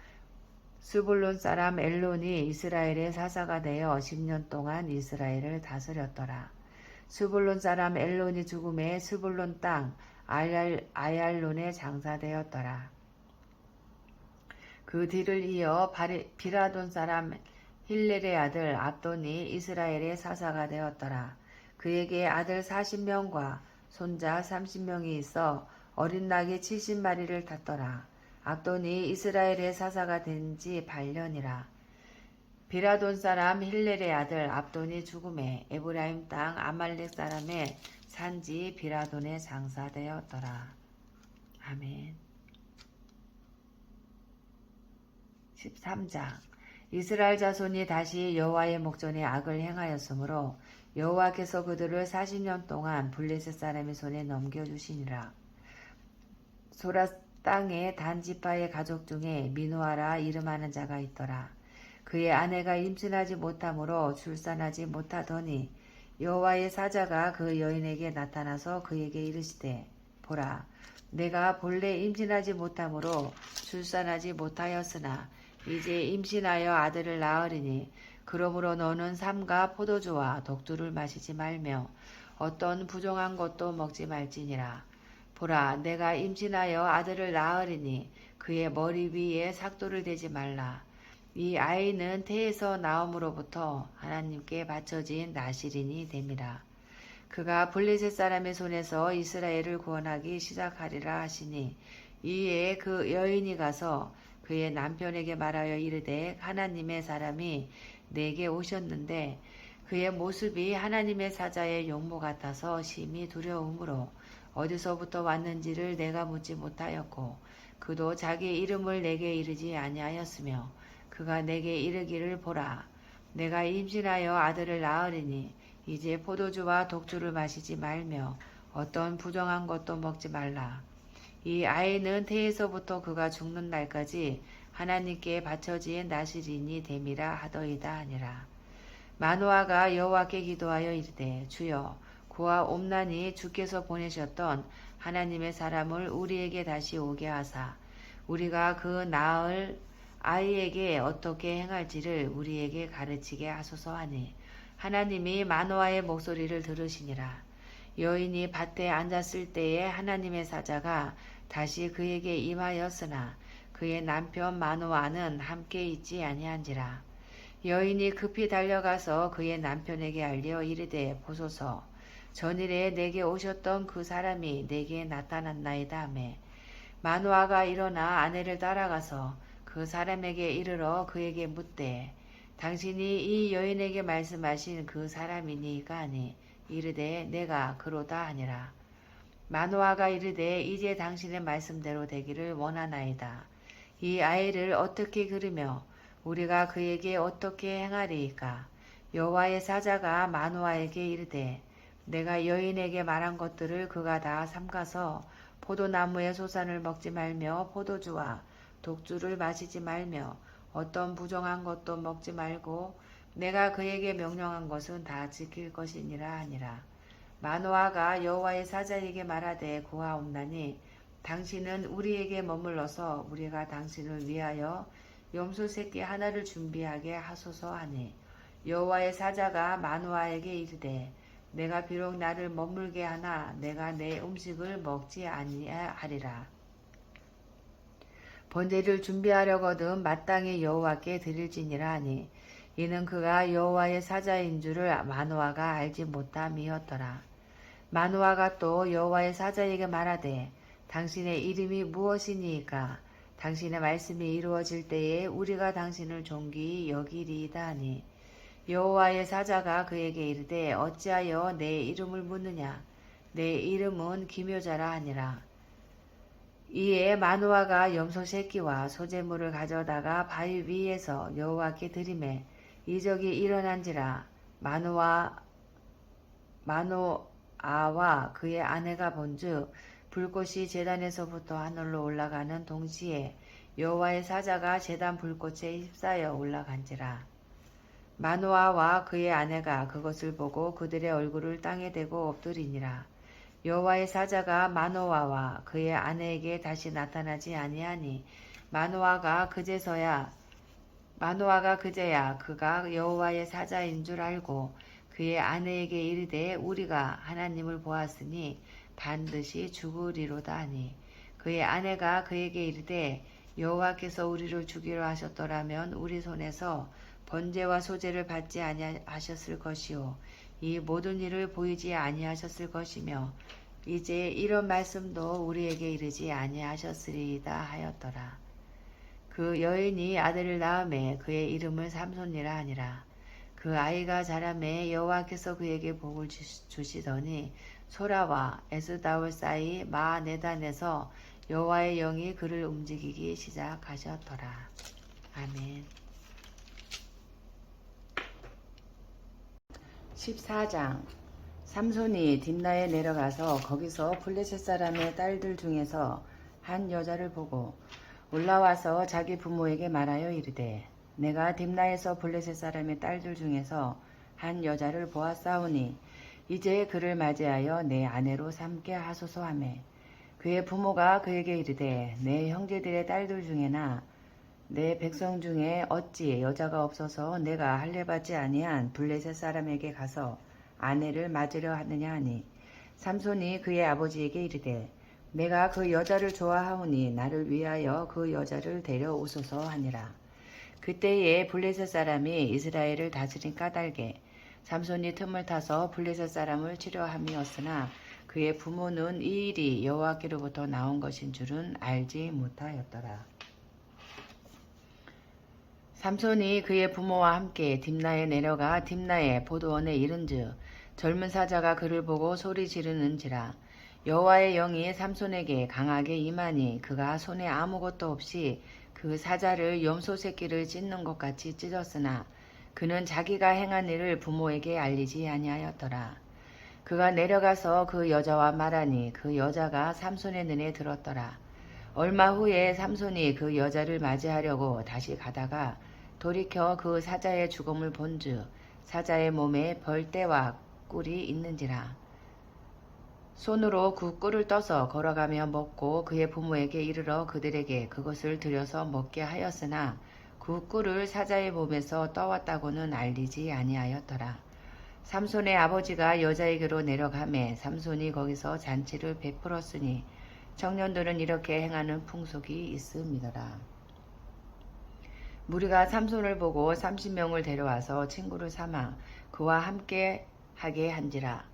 스불론 사람 엘론이 이스라엘의 사사가 되어 10년 동안 이스라엘을 다스렸더라. 스불론 사람 엘론이 죽음에 스불론 땅 아얄론에 장사되었더라. 그 뒤를 이어 비라돈 사람 힐렐의 아들 압돈이 이스라엘의 사사가 되었더라. 그에게 아들 40명과 손자 30명이 있어 어린 낙이 70마리를 탔더라. 압돈이 이스라엘의 사사가 된 지 8년이라. 비라돈 사람 힐렐의 아들 압돈이 죽음에 에브라임 땅 아말렉 사람의 산지 비라돈에 장사되었더라. 아멘. 13장. 이스라엘 자손이 다시 여호와의 목전에 악을 행하였으므로 여호와께서 그들을 40년 동안 블레셋 사람의 손에 넘겨주시니라. 소라 땅의 단 지파의 가족 중에 미누아라 이름하는 자가 있더라. 그의 아내가 임신하지 못하므로 출산하지 못하더니 여호와의 사자가 그 여인에게 나타나서 그에게 이르시되 보라, 내가 본래 임신하지 못하므로 출산하지 못하였으나 이제 임신하여 아들을 낳으리니 그러므로 너는 삼가 포도주와 독주를 마시지 말며 어떤 부정한 것도 먹지 말지니라. 보라, 내가 임신하여 아들을 낳으리니 그의 머리 위에 삭도를 대지 말라. 이 아이는 태에서 나옴으로부터 하나님께 바쳐진 나실인이 됨이라. 그가 블레셋 사람의 손에서 이스라엘을 구원하기 시작하리라 하시니 이에 그 여인이 가서 그의 남편에게 말하여 이르되 하나님의 사람이 내게 오셨는데 그의 모습이 하나님의 사자의 용모 같아서 심히 두려움으로 어디서부터 왔는지를 내가 묻지 못하였고 그도 자기 이름을 내게 이르지 아니하였으며 그가 내게 이르기를 보라, 내가 임신하여 아들을 낳으리니 이제 포도주와 독주를 마시지 말며 어떤 부정한 것도 먹지 말라. 이 아이는 태에서부터 그가 죽는 날까지 하나님께 바쳐진 나실인이 됨이라 하더이다 하니라. 마노아가 여호와께 기도하여 이르되 주여, 그와 옴난이 주께서 보내셨던 하나님의 사람을 우리에게 다시 오게 하사 우리가 그 낳을 아이에게 어떻게 행할지를 우리에게 가르치게 하소서 하니 하나님이 마노아의 목소리를 들으시니라. 여인이 밭에 앉았을 때에 하나님의 사자가 다시 그에게 임하였으나 그의 남편 마노아는 함께 있지 아니한지라. 여인이 급히 달려가서 그의 남편에게 알려 이르되 보소서, 전일에 내게 오셨던 그 사람이 내게 나타났나이다 하매 마노아가 일어나 아내를 따라가서 그 사람에게 이르러 그에게 묻되 당신이 이 여인에게 말씀하신 그 사람이니까 하니 이르되 내가 그로다 하니라. 마노아가 이르되 이제 당신의 말씀대로 되기를 원하나이다. 이 아이를 어떻게 기르며 우리가 그에게 어떻게 행하리이까? 여호와의 사자가 마노아에게 이르되 내가 여인에게 말한 것들을 그가 다 삼가서 포도나무의 소산을 먹지 말며 포도주와 독주를 마시지 말며 어떤 부정한 것도 먹지 말고 내가 그에게 명령한 것은 다 지킬 것이니라 하니라. 마노아가 여호와의 사자에게 말하되 구하옵나니 당신은 우리에게 머물러서 우리가 당신을 위하여 염소 새끼 하나를 준비하게 하소서 하니 여호와의 사자가 마노아에게 이르되 내가 비록 나를 머물게 하나 내가 내 음식을 먹지 아니하리라. 번제를 준비하려거든 마땅히 여호와께 드릴지니라 하니 이는 그가 여호와의 사자인 줄을 마노아가 알지 못함이었더라. 마노아가 또 여호와의 사자에게 말하되 당신의 이름이 무엇이니이까? 당신의 말씀이 이루어질 때에 우리가 당신을 존귀히 여기리이다 하니 여호와의 사자가 그에게 이르되 어찌하여 내 이름을 묻느냐? 내 이름은 기묘자라 하니라. 이에 마노아가 염소 새끼와 소재물을 가져다가 바위 위에서 여호와께 드리매 이적이 일어난지라. 마노아와 그의 아내가 본즉 불꽃이 제단에서부터 하늘로 올라가는 동시에 여호와의 사자가 제단 불꽃에 휩싸여 올라간지라. 마노아와 그의 아내가 그것을 보고 그들의 얼굴을 땅에 대고 엎드리니라. 여호와의 사자가 마노아와 그의 아내에게 다시 나타나지 아니하니 마노아가 그제야 그가 여호와의 사자인 줄 알고 그의 아내에게 이르되 우리가 하나님을 보았으니 반드시 죽으리로다 하니 그의 아내가 그에게 이르되 여호와께서 우리를 죽이려 하셨더라면 우리 손에서 번제와 소제를 받지 아니하셨을 것이요 이 모든 일을 보이지 아니하셨을 것이며 이제 이런 말씀도 우리에게 이르지 아니하셨으리이다 하였더라. 그 여인이 아들을 낳음에 그의 이름을 삼손이라 하니라. 그 아이가 자라매 여호와께서 그에게 복을 주시더니 소라와 에스다올 사이 마네단에서 여호와의 영이 그를 움직이기 시작하셨더라. 아멘. 14장 삼손이 딥나에 내려가서 거기서 블레셋 사람의 딸들 중에서 한 여자를 보고 올라와서 자기 부모에게 말하여 이르되 내가 딥나에서 블레셋 사람의 딸들 중에서 한 여자를 보았사오니 이제 그를 맞이하여 내 아내로 삼게 하소서 하매 그의 부모가 그에게 이르되 내 형제들의 딸들 중에나 내 백성 중에 어찌 여자가 없어서 내가 할례받지 아니한 블레셋 사람에게 가서 아내를 맞으려 하느냐 하니 삼손이 그의 아버지에게 이르되 내가 그 여자를 좋아하오니 나를 위하여 그 여자를 데려오소서 하니라. 그때에 블레셋 사람이 이스라엘을 다스린 까닭에 삼손이 틈을 타서 블레셋 사람을 치려함이었으나 그의 부모는 이 일이 여호와께로부터 나온 것인 줄은 알지 못하였더라. 삼손이 그의 부모와 함께 딥나에 내려가 딥나의 보도원에 이른즉 젊은 사자가 그를 보고 소리 지르는지라. 여호와의 영이 삼손에게 강하게 임하니 그가 손에 아무것도 없이 그 사자를 염소 새끼를 찢는 것 같이 찢었으나 그는 자기가 행한 일을 부모에게 알리지 아니하였더라. 그가 내려가서 그 여자와 말하니 그 여자가 삼손의 눈에 들었더라. 얼마 후에 삼손이 그 여자를 맞이하려고 다시 가다가 돌이켜 그 사자의 죽음을 본즉 사자의 몸에 벌떼와 꿀이 있는지라. 손으로 그 꿀을 떠서 걸어가며 먹고 그의 부모에게 이르러 그들에게 그것을 들여서 먹게 하였으나 그 꿀을 사자의 몸에서 떠왔다고는 알리지 아니하였더라. 삼손의 아버지가 여자에게로 내려가매 삼손이 거기서 잔치를 베풀었으니 청년들은 이렇게 행하는 풍속이 있음이더라. 무리가 삼손을 보고 30명을 데려와서 친구를 삼아 그와 함께 하게 한지라.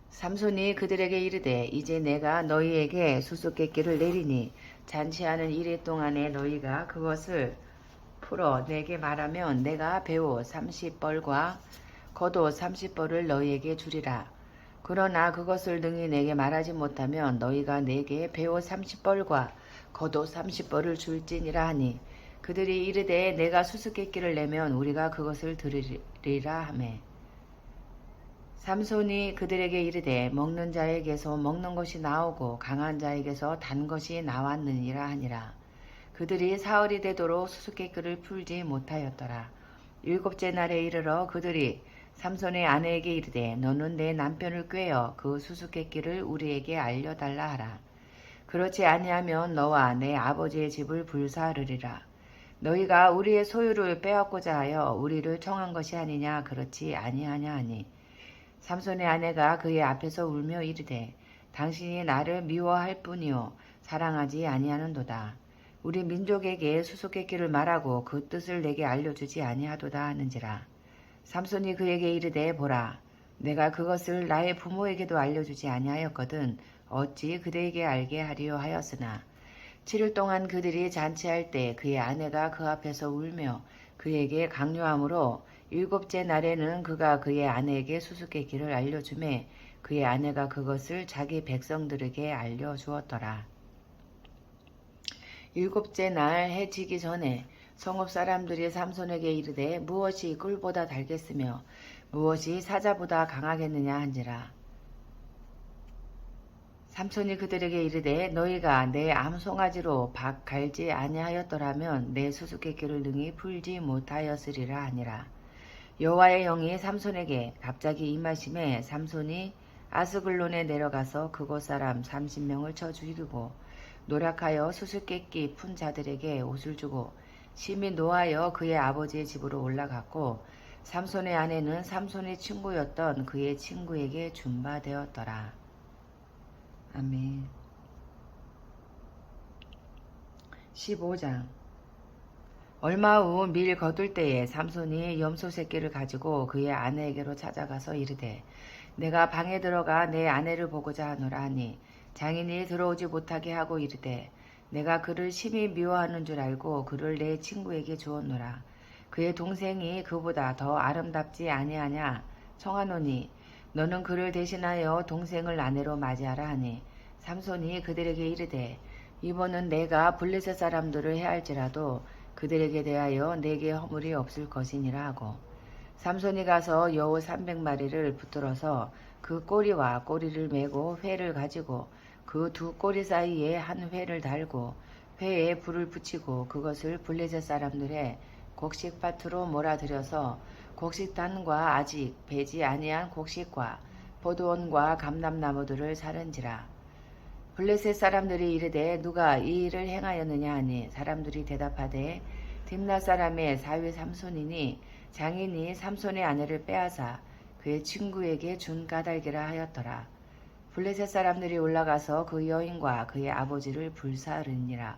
삼손이 그들에게 이르되 이제 내가 너희에게 수수께끼를 내리니 잔치하는 이래 동안에 너희가 그것을 풀어 내게 말하면 내가 배옷 30벌과 겉옷 30벌을 너희에게 주리라. 그러나 그것을 능히 내게 말하지 못하면 너희가 내게 배옷 30벌과 겉옷 30벌을 줄지니라 하니 그들이 이르되 내가 수수께끼를 내면 우리가 그것을 들으리라 하매 삼손이 그들에게 이르되 먹는 자에게서 먹는 것이 나오고 강한 자에게서 단 것이 나왔느니라 하니라. 그들이 사흘이 되도록 수수께끼를 풀지 못하였더라. 7째 날에 이르러 그들이 삼손의 아내에게 이르되 너는 내 남편을 꾀어 그 수수께끼를 우리에게 알려달라 하라. 그렇지 아니하면 너와 내 아버지의 집을 불사르리라. 너희가 우리의 소유를 빼앗고자 하여 우리를 청한 것이 아니냐 그렇지 아니하냐 하니 삼손의 아내가 그의 앞에서 울며 이르되 당신이 나를 미워할 뿐이요 사랑하지 아니하는도다. 우리 민족에게 수수께끼를 말하고 그 뜻을 내게 알려주지 아니하도다 하는지라. 삼손이 그에게 이르되 보라 내가 그것을 나의 부모에게도 알려주지 아니하였거든 어찌 그대에게 알게 하리요 하였으나 7일 동안 그들이 잔치할 때 그의 아내가 그 앞에서 울며 그에게 강요하므로 7째 날에는 그가 그의 아내에게 수수께끼를 알려주매 그의 아내가 그것을 자기 백성들에게 알려주었더라. 7째 날 해 지기 전에 성읍 사람들이 삼손에게 이르되 무엇이 꿀보다 달겠으며 무엇이 사자보다 강하겠느냐 한지라. 삼손이 그들에게 이르되 너희가 내 암송아지로 박 갈지 아니하였더라면 내 수수께끼를 능히 풀지 못하였으리라 하니라. 여호와의 영이 삼손에게 갑자기 임하심에 삼손이 아스글론에 내려가서 그곳 사람 30명을 쳐 죽이고 노력하여 수수께끼 푼 자들에게 옷을 주고 심히 노하여 그의 아버지의 집으로 올라갔고 삼손의 아내는 삼손의 친구였던 그의 친구에게 준바되었더라. 아멘. 15장. 얼마 후 밀 거둘 때에 삼손이 염소 새끼를 가지고 그의 아내에게로 찾아가서 이르되 내가 방에 들어가 내 아내를 보고자 하노라 하니 장인이 들어오지 못하게 하고 이르되 내가 그를 심히 미워하는 줄 알고 그를 내 친구에게 주었노라. 그의 동생이 그보다 더 아름답지 아니하냐 청하노니 너는 그를 대신하여 동생을 아내로 맞이하라 하니 삼손이 그들에게 이르되 이번은 내가 블레셋 사람들을 해할지라도 그들에게 대하여 내게 허물이 없을 것이니라 하고 삼손이 가서 여우 300마리를 붙들어서 그 꼬리와 꼬리를 메고 회를 가지고 그 두 꼬리 사이에 한 회를 달고 회에 불을 붙이고 그것을 블레셋 사람들의 곡식밭으로 몰아들여서 곡식단과 아직 배지 아니한 곡식과 포도원과 감람나무들을 사른지라. 블레셋 사람들이 이르되 누가 이 일을 행하였느냐 하니 사람들이 대답하되 딥나 사람의 사위 삼손이니 장인이 삼손의 아내를 빼앗아 그의 친구에게 준 까닭이라 하였더라. 블레셋 사람들이 올라가서 그 여인과 그의 아버지를 불사르니라.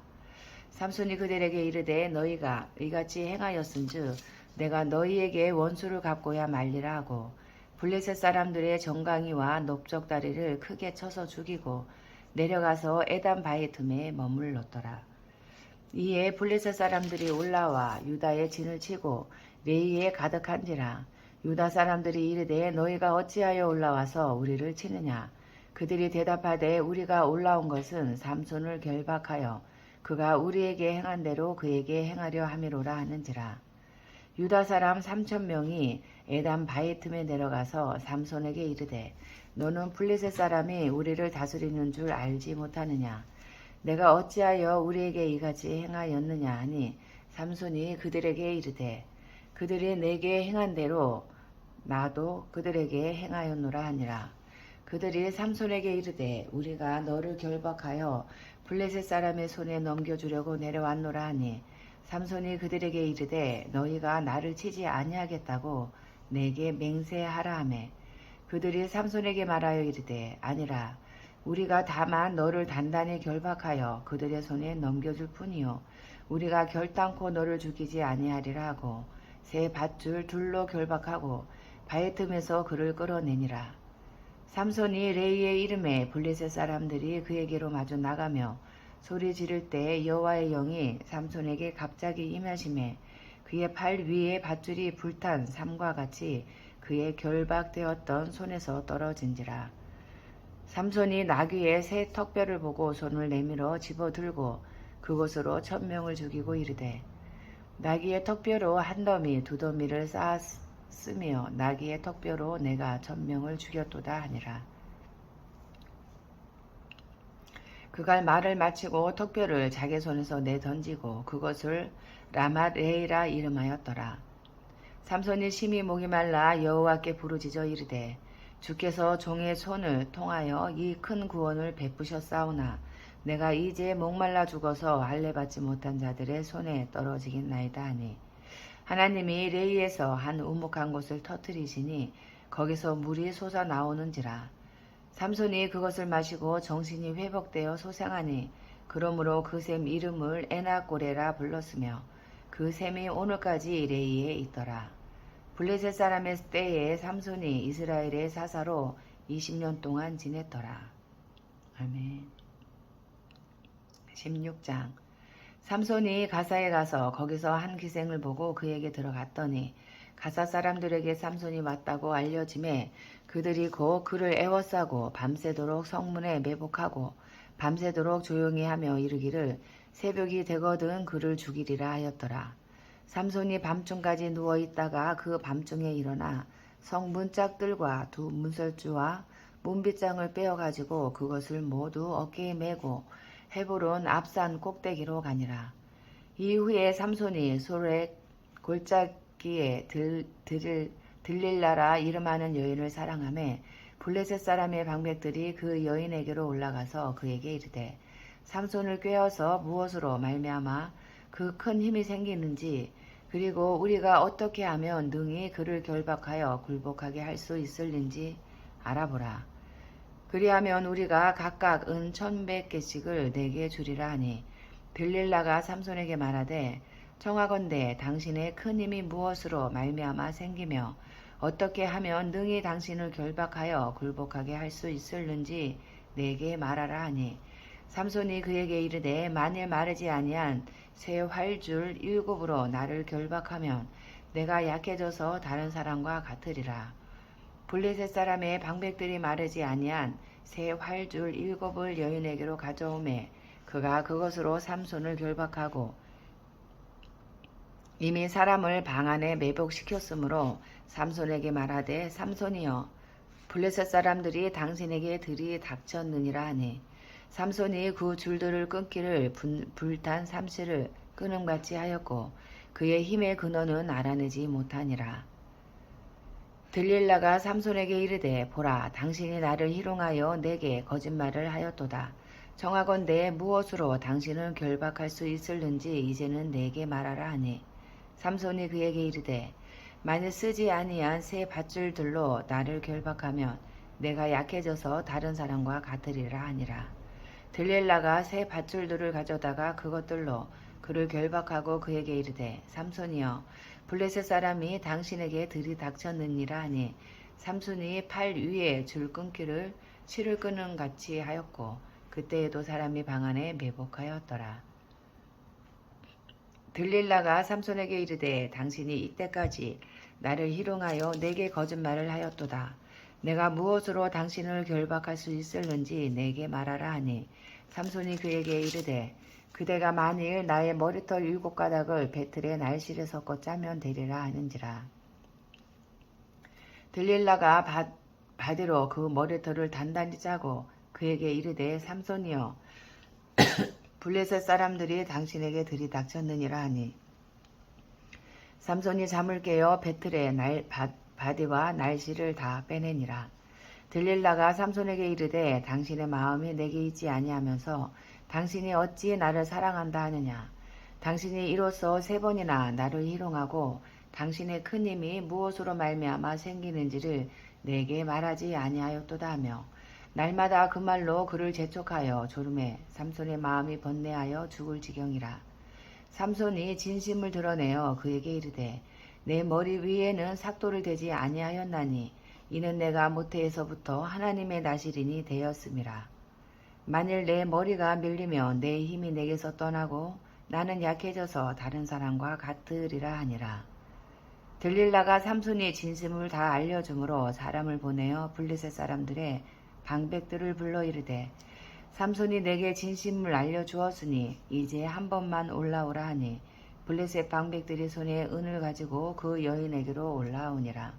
삼손이 그들에게 이르되 너희가 이같이 행하였은즉 내가 너희에게 원수를 갚고야 말리라 하고 블레셋 사람들의 정강이와 넓적다리를 크게 쳐서 죽이고 내려가서 에단 바위 틈에 머물렀더라. 이에 블레셋 사람들이 올라와 유다의 진을 치고 레이에 가득한지라. 유다 사람들이 이르되 너희가 어찌하여 올라와서 우리를 치느냐. 그들이 대답하되 우리가 올라온 것은 삼손을 결박하여 그가 우리에게 행한 대로 그에게 행하려 함이로라 하는지라. 유다 사람 3,000명이 에단 바위 틈에 내려가서 삼손에게 이르되 너는 블레셋 사람이 우리를 다스리는 줄 알지 못하느냐. 내가 어찌하여 우리에게 이같이 행하였느냐 하니 삼손이 그들에게 이르되 그들이 내게 행한 대로 나도 그들에게 행하였노라 하니라. 그들이 삼손에게 이르되 우리가 너를 결박하여 블레셋 사람의 손에 넘겨주려고 내려왔노라 하니 삼손이 그들에게 이르되 너희가 나를 치지 아니하겠다고 내게 맹세하라 하매 그들이 삼손에게 말하여 이르되 아니라 우리가 다만 너를 단단히 결박하여 그들의 손에 넘겨줄 뿐이요 우리가 결단코 너를 죽이지 아니하리라 하고 새 밧줄 둘로 결박하고 바위 틈에서 그를 끌어내니라. 삼손이 레이의 이름에 블레셋 사람들이 그에게로 마주 나가며 소리 지를 때 여호와의 영이 삼손에게 갑자기 임하심에 그의 팔 위에 밧줄이 불탄 삼과 같이 그의 결박되었던 손에서 떨어진지라. 삼손이 나귀의 새 턱뼈를 보고 손을 내밀어 집어들고 그곳으로 1,000명을 죽이고 이르되 나귀의 턱뼈로 한 더미 두 더미를 쌓았으며 나귀의 턱뼈로 내가 1,000명을 죽였도다 하니라. 그가 말을 마치고 턱뼈를 자기 손에서 내던지고 그것을 라맛레이라 이름하였더라. 삼손이 심히 목이 말라 여호와께 부르짖어 이르되 주께서 종의 손을 통하여 이 큰 구원을 베푸셨사오나 내가 이제 목말라 죽어서 할례받지 못한 자들의 손에 떨어지겠나이다 하니 하나님이 레이에서 한 우묵한 곳을 터뜨리시니 거기서 물이 솟아나오는지라. 삼손이 그것을 마시고 정신이 회복되어 소생하니 그러므로 그 샘 이름을 에나꼬레라 불렀으며 그 샘이 오늘까지 레이에 있더라. 블레셋 사람의 때에 삼손이 이스라엘의 사사로 20년 동안 지냈더라. 아멘. 16장. 삼손이 가사에 가서 거기서 한 기생을 보고 그에게 들어갔더니 가사 사람들에게 삼손이 왔다고 알려짐에 그들이 곧 그를 애워싸고 밤새도록 성문에 매복하고 밤새도록 조용히 하며 이르기를 새벽이 되거든 그를 죽이리라 하였더라. 삼손이 밤중까지 누워있다가 그 밤중에 일어나 성문 짝들과 두 문설주와 문빗장을 빼어가지고 그것을 모두 어깨에 메고 헤브론 앞산 꼭대기로 가니라. 이후에 삼손이 소렉 골짜기에 들릴라라 이름하는 여인을 사랑하며 블레셋 사람의 방백들이 그 여인에게로 올라가서 그에게 이르되 삼손을 꾀어서 무엇으로 말미암아 그 큰 힘이 생기는지 그리고 우리가 어떻게 하면 능히 그를 결박하여 굴복하게 할 수 있을는지 알아보라. 그리하면 우리가 각각 은 1,100개씩을 내게 주리라 하니 들릴라가 삼손에게 말하되 청하건대 당신의 큰 힘이 무엇으로 말미암아 생기며 어떻게 하면 능히 당신을 결박하여 굴복하게 할 수 있을는지 내게 말하라 하니 삼손이 그에게 이르되 만일 마르지 아니한 새 활줄 7으로 나를 결박하면 내가 약해져서 다른 사람과 같으리라. 블레셋 사람의 방백들이 마르지 아니한 새 활줄 7을 여인에게로 가져오매 그가 그것으로 삼손을 결박하고 이미 사람을 방 안에 매복시켰으므로 삼손에게 말하되 삼손이여 블레셋 사람들이 당신에게 들이닥쳤느니라 하니 삼손이 그 줄들을 끊기를 불탄 삼시를 끊음같이 하였고 그의 힘의 근원은 알아내지 못하니라. 들릴라가 삼손에게 이르되 보라 당신이 나를 희롱하여 내게 거짓말을 하였도다. 청하건대 무엇으로 당신을 결박할 수 있을는지 이제는 내게 말하라 하니 삼손이 그에게 이르되 만일 쓰지 아니한 새 밧줄들로 나를 결박하면 내가 약해져서 다른 사람과 같으리라 하니라. 들릴라가 새 밧줄들을 가져다가 그것들로 그를 결박하고 그에게 이르되 삼손이여 블레셋 사람이 당신에게 들이닥쳤느니라 하니 삼손이 팔 위에 줄 끊기를 실을 끄는 같이 하였고 그때에도 사람이 방 안에 매복하였더라. 들릴라가 삼손에게 이르되 당신이 이때까지 나를 희롱하여 내게 거짓말을 하였도다. 내가 무엇으로 당신을 결박할 수 있을는지 내게 말하라 하니 삼손이 그에게 이르되 그대가 만일 나의 머리털 7가닥을 배틀에 날실에 섞어 짜면 되리라 하는지라. 들릴라가 바디로 그 머리털을 단단히 짜고 그에게 이르되 삼손이여 블레셋 사람들이 당신에게 들이닥쳤느니라 하니 삼손이 잠을 깨어 배틀에 바디와 날씨를 다 빼내니라. 들릴라가 삼손에게 이르되 당신의 마음이 내게 있지 아니하면서 당신이 어찌 나를 사랑한다 하느냐. 당신이 이로써 3번이나 나를 희롱하고 당신의 큰 힘이 무엇으로 말미암아 생기는지를 내게 말하지 아니하였도다 하며 날마다 그 말로 그를 재촉하여 졸음에 삼손의 마음이 번뇌하여 죽을 지경이라. 삼손이 진심을 드러내어 그에게 이르되 내 머리 위에는 삭도를 대지 아니하였나니 이는 내가 모태에서부터 하나님의 나시린이 되었음이라. 만일 내 머리가 밀리면 내 힘이 내게서 떠나고 나는 약해져서 다른 사람과 같으리라 하니라. 들릴라가 삼손이 진심을 다 알려주므로 사람을 보내어 블레셋 사람들의 방백들을 불러 이르되 삼손이 내게 진심을 알려주었으니 이제 한 번만 올라오라 하니 블레셋 방백들이 손에 은을 가지고 그 여인에게로 올라오니라.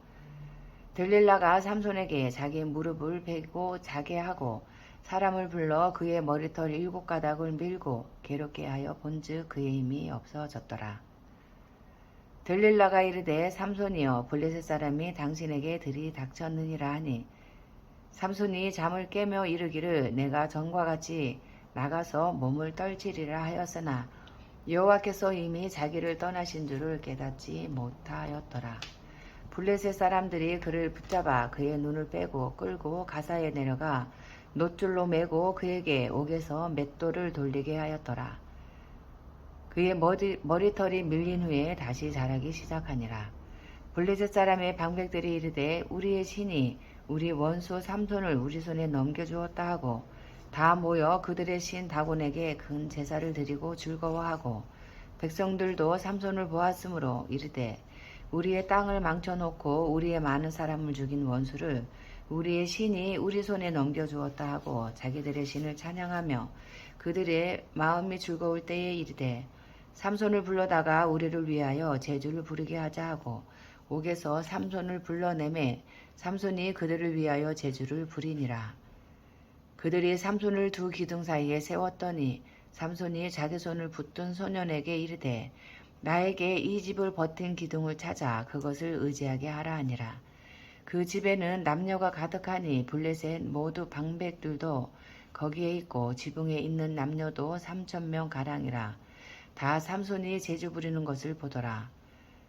들릴라가 삼손에게 자기 무릎을 베고 자게 하고 사람을 불러 그의 머리털 7가닥을 밀고 괴롭게 하여 본즉 그의 힘이 없어졌더라. 들릴라가 이르되 삼손이여 블레셋 사람이 당신에게 들이닥쳤느니라 하니 삼손이 잠을 깨며 이르기를 내가 전과 같이 나가서 몸을 떨치리라 하였으나 여호와께서 이미 자기를 떠나신 줄을 깨닫지 못하였더라. 블레셋 사람들이 그를 붙잡아 그의 눈을 빼고 끌고 가사에 내려가 놋줄로 매고 그에게 옥에서 맷돌을 돌리게 하였더라. 그의 머리털이 밀린 후에 다시 자라기 시작하니라. 블레셋 사람의 방백들이 이르되 우리의 신이 우리 원수 삼손을 우리 손에 넘겨주었다 하고 다 모여 그들의 신 다곤에게 큰 제사를 드리고 즐거워하고 백성들도 삼손을 보았으므로 이르되 우리의 땅을 망쳐놓고 우리의 많은 사람을 죽인 원수를 우리의 신이 우리 손에 넘겨주었다 하고 자기들의 신을 찬양하며 그들의 마음이 즐거울 때에 이르되 삼손을 불러다가 우리를 위하여 제주를 부르게 하자 하고 옥에서 삼손을 불러내매 삼손이 그들을 위하여 제주를 부리니라. 그들이 삼손을 두 기둥 사이에 세웠더니 삼손이 자기 손을 붙든 소년에게 이르되 나에게 이 집을 버틴 기둥을 찾아 그것을 의지하게 하라 하니라. 그 집에는 남녀가 가득하니 블레셋 모두 방백들도 거기에 있고 지붕에 있는 남녀도 3,000명 가량이라. 다 삼손이 제주 부리는 것을 보더라.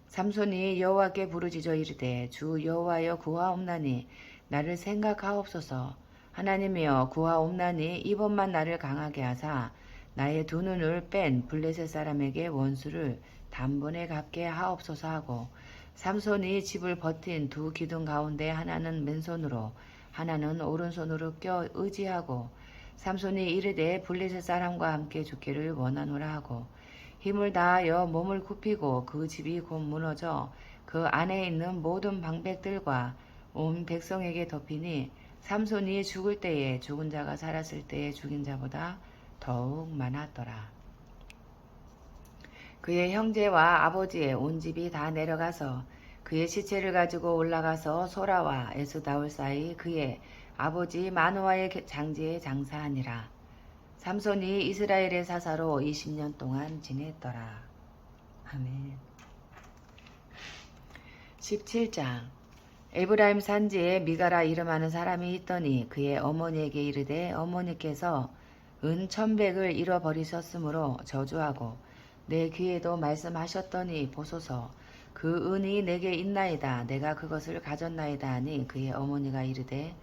삼손이 여호와께 부르짖어 이르되 주 여호와여 구하옵나니 나를 생각하옵소서. 하나님이여 구하옵나니 이번만 나를 강하게 하사 나의 두 눈을 뺀 블레셋 사람에게 원수를 단번에 갚게 하옵소서 하고 삼손이 집을 버틴 두 기둥 가운데 하나는 맨손으로 하나는 오른손으로 껴 의지하고 삼손이 이르되 블레셋 사람과 함께 죽기를 원하노라 하고 힘을 다하여 몸을 굽히고 그 집이 곧 무너져 그 안에 있는 모든 방백들과 온 백성에게 덮이니 삼손이 죽을 때에 죽은 자가 살았을 때에 죽인 자보다 더욱 많았더라. 그의 형제와 아버지의 온 집이 다 내려가서 그의 시체를 가지고 올라가서 소라와 에스다올 사이 그의 아버지 마노아의 장지에 장사하니라. 삼손이 이스라엘의 사사로 20년 동안 지냈더라. 아멘. 17장. 에브라임 산지에 미가라 이름하는 사람이 있더니 그의 어머니에게 이르되 어머니께서 은 1,100을 잃어버리셨으므로 저주하고 내 귀에도 말씀하셨더니 보소서 그 은이 내게 있나이다. 내가 그것을 가졌나이다 하니 그의 어머니가 이르되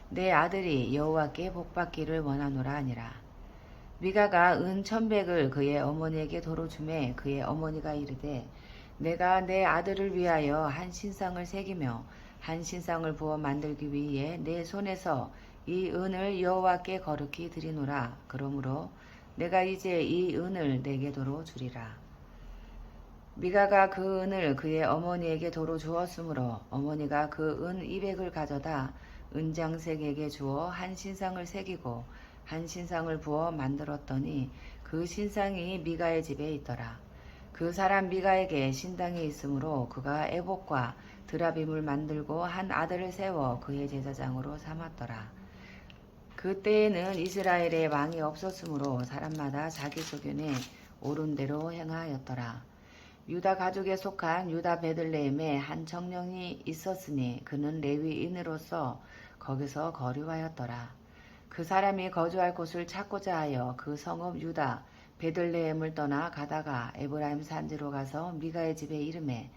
내 아들이 여호와께 복받기를 원하노라 하니라. 미가가 은 1,100을 그의 어머니에게 도로 주매 그의 어머니가 이르되 내가 내 아들을 위하여 한 신상을 새기며 한 신상을 부어 만들기 위해 내 손에서 이 은을 여호와께 거룩히 드리노라. 그러므로 내가 이제 이 은을 내게 도로 주리라. 미가가 그 은을 그의 어머니에게 도로 주었으므로 어머니가 그 은 200을 가져다 은장색에게 주어 한 신상을 새기고 한 신상을 부어 만들었더니 그 신상이 미가의 집에 있더라. 그 사람 미가에게 신당이 있으므로 그가 에봇과 드라빔을 만들고 한 아들을 세워 그의 제사장으로 삼았더라. 그때에는 이스라엘에 왕이 없었으므로 사람마다 자기 소견에 옳은 대로 행하였더라. 유다 가족에 속한 유다 베들레헴에 한 청년이 있었으니 그는 레위인으로서 거기서 거류하였더라. 그 사람이 거주할 곳을 찾고자 하여 그 성읍 유다 베들레헴을 떠나 가다가 에브라임 산지로 가서 미가의 집에 이르매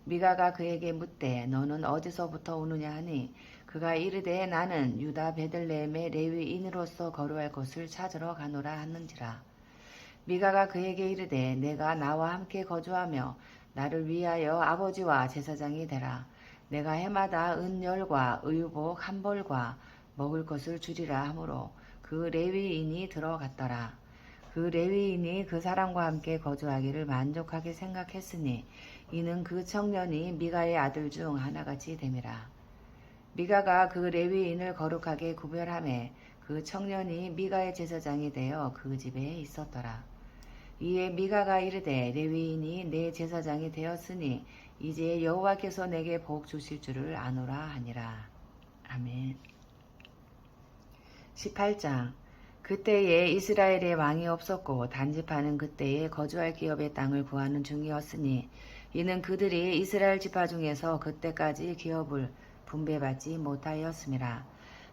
미가가 그에게 묻되 너는 어디서부터 오느냐 하니 그가 이르되 나는 유다 베들레헴의 레위인으로서 거류할 곳을 찾으러 가노라 하는지라. 미가가 그에게 이르되 내가 나와 함께 거주하며 나를 위하여 아버지와 제사장이 되라. 내가 해마다 은열과 의복 한 벌과 먹을 것을 주리라 하므로 그 레위인이 들어갔더라. 그 레위인이 그 사람과 함께 거주하기를 만족하게 생각했으니 이는 그 청년이 미가의 아들 중 하나같이 됨이라. 미가가 그 레위인을 거룩하게 구별하매 그 청년이 미가의 제사장이 되어 그 집에 있었더라. 이에 미가가 이르되 레위인이 내 제사장이 되었으니 이제 여호와께서 내게 복 주실 줄을 아노라 하니라. 아멘. 18장. 그때에 이스라엘에 왕이 없었고 단집하는 그때에 거주할 기업의 땅을 구하는 중이었으니 이는 그들이 이스라엘 지파 중에서 그때까지 기업을 분배받지 못하였음이라.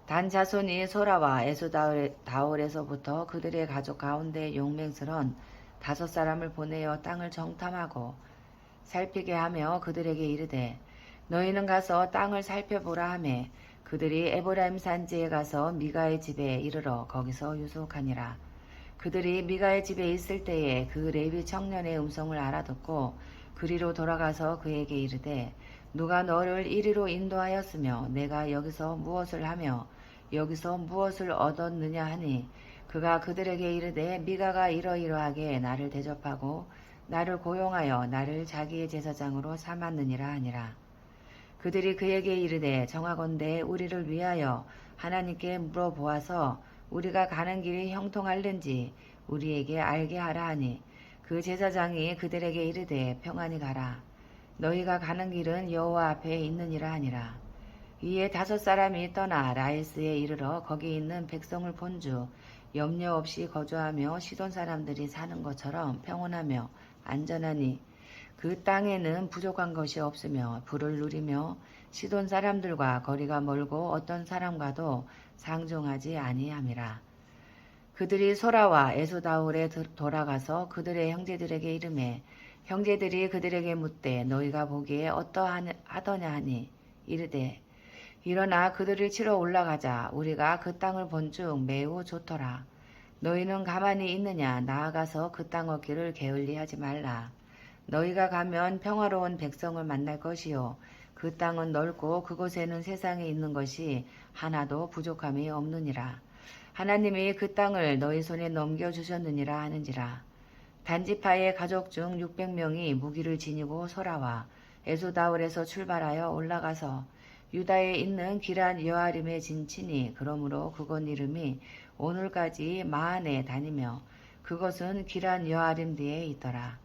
단 자손이 소라와 에스다올에서부터 그들의 가족 가운데 용맹스런 5사람을 보내어 땅을 정탐하고 살피게 하며 그들에게 이르되 너희는 가서 땅을 살펴보라 하매 그들이 에브라임 산지에 가서 미가의 집에 이르러 거기서 유숙하니라. 그들이 미가의 집에 있을 때에 그 레위 청년의 음성을 알아듣고 그리로 돌아가서 그에게 이르되 누가 너를 이리로 인도하였으며 내가 여기서 무엇을 하며 여기서 무엇을 얻었느냐 하니 그가 그들에게 이르되 미가가 이러이러하게 나를 대접하고 나를 고용하여 나를 자기의 제사장으로 삼았느니라 하니라. 그들이 그에게 이르되 정하건대 우리를 위하여 하나님께 물어보아서 우리가 가는 길이 형통할는지 우리에게 알게 하라 하니 그 제사장이 그들에게 이르되 평안히 가라. 너희가 가는 길은 여호와 앞에 있느니라 하니라. 이에 5사람이 떠나 라이스에 이르러 거기 있는 백성을 본즉 염려 없이 거주하며 시돈 사람들이 사는 것처럼 평온하며 안전하니 그 땅에는 부족한 것이 없으며 불을 누리며 시돈 사람들과 거리가 멀고 어떤 사람과도 상종하지 아니함이라. 그들이 소라와 에소다울에 돌아가서 그들의 형제들에게 이르매 형제들이 그들에게 묻되 너희가 보기에 어떠하더냐 하니 이르되 일어나 그들을 치러 올라가자. 우리가 그 땅을 본즉 매우 좋더라. 너희는 가만히 있느냐. 나아가서 그 땅 얻기를 게을리하지 말라. 너희가 가면 평화로운 백성을 만날 것이요. 그 땅은 넓고 그곳에는 세상에 있는 것이 하나도 부족함이 없느니라. 하나님이 그 땅을 너희 손에 넘겨주셨느니라 하는지라. 단지파의 가족 중 600명이 무기를 지니고 소라와 에소다울에서 출발하여 올라가서 유다에 있는 기란 여아림에 진치니 그러므로 그곳 이름이 오늘까지 마한에 다니며 그것은 기란 여아림 뒤에 있더라.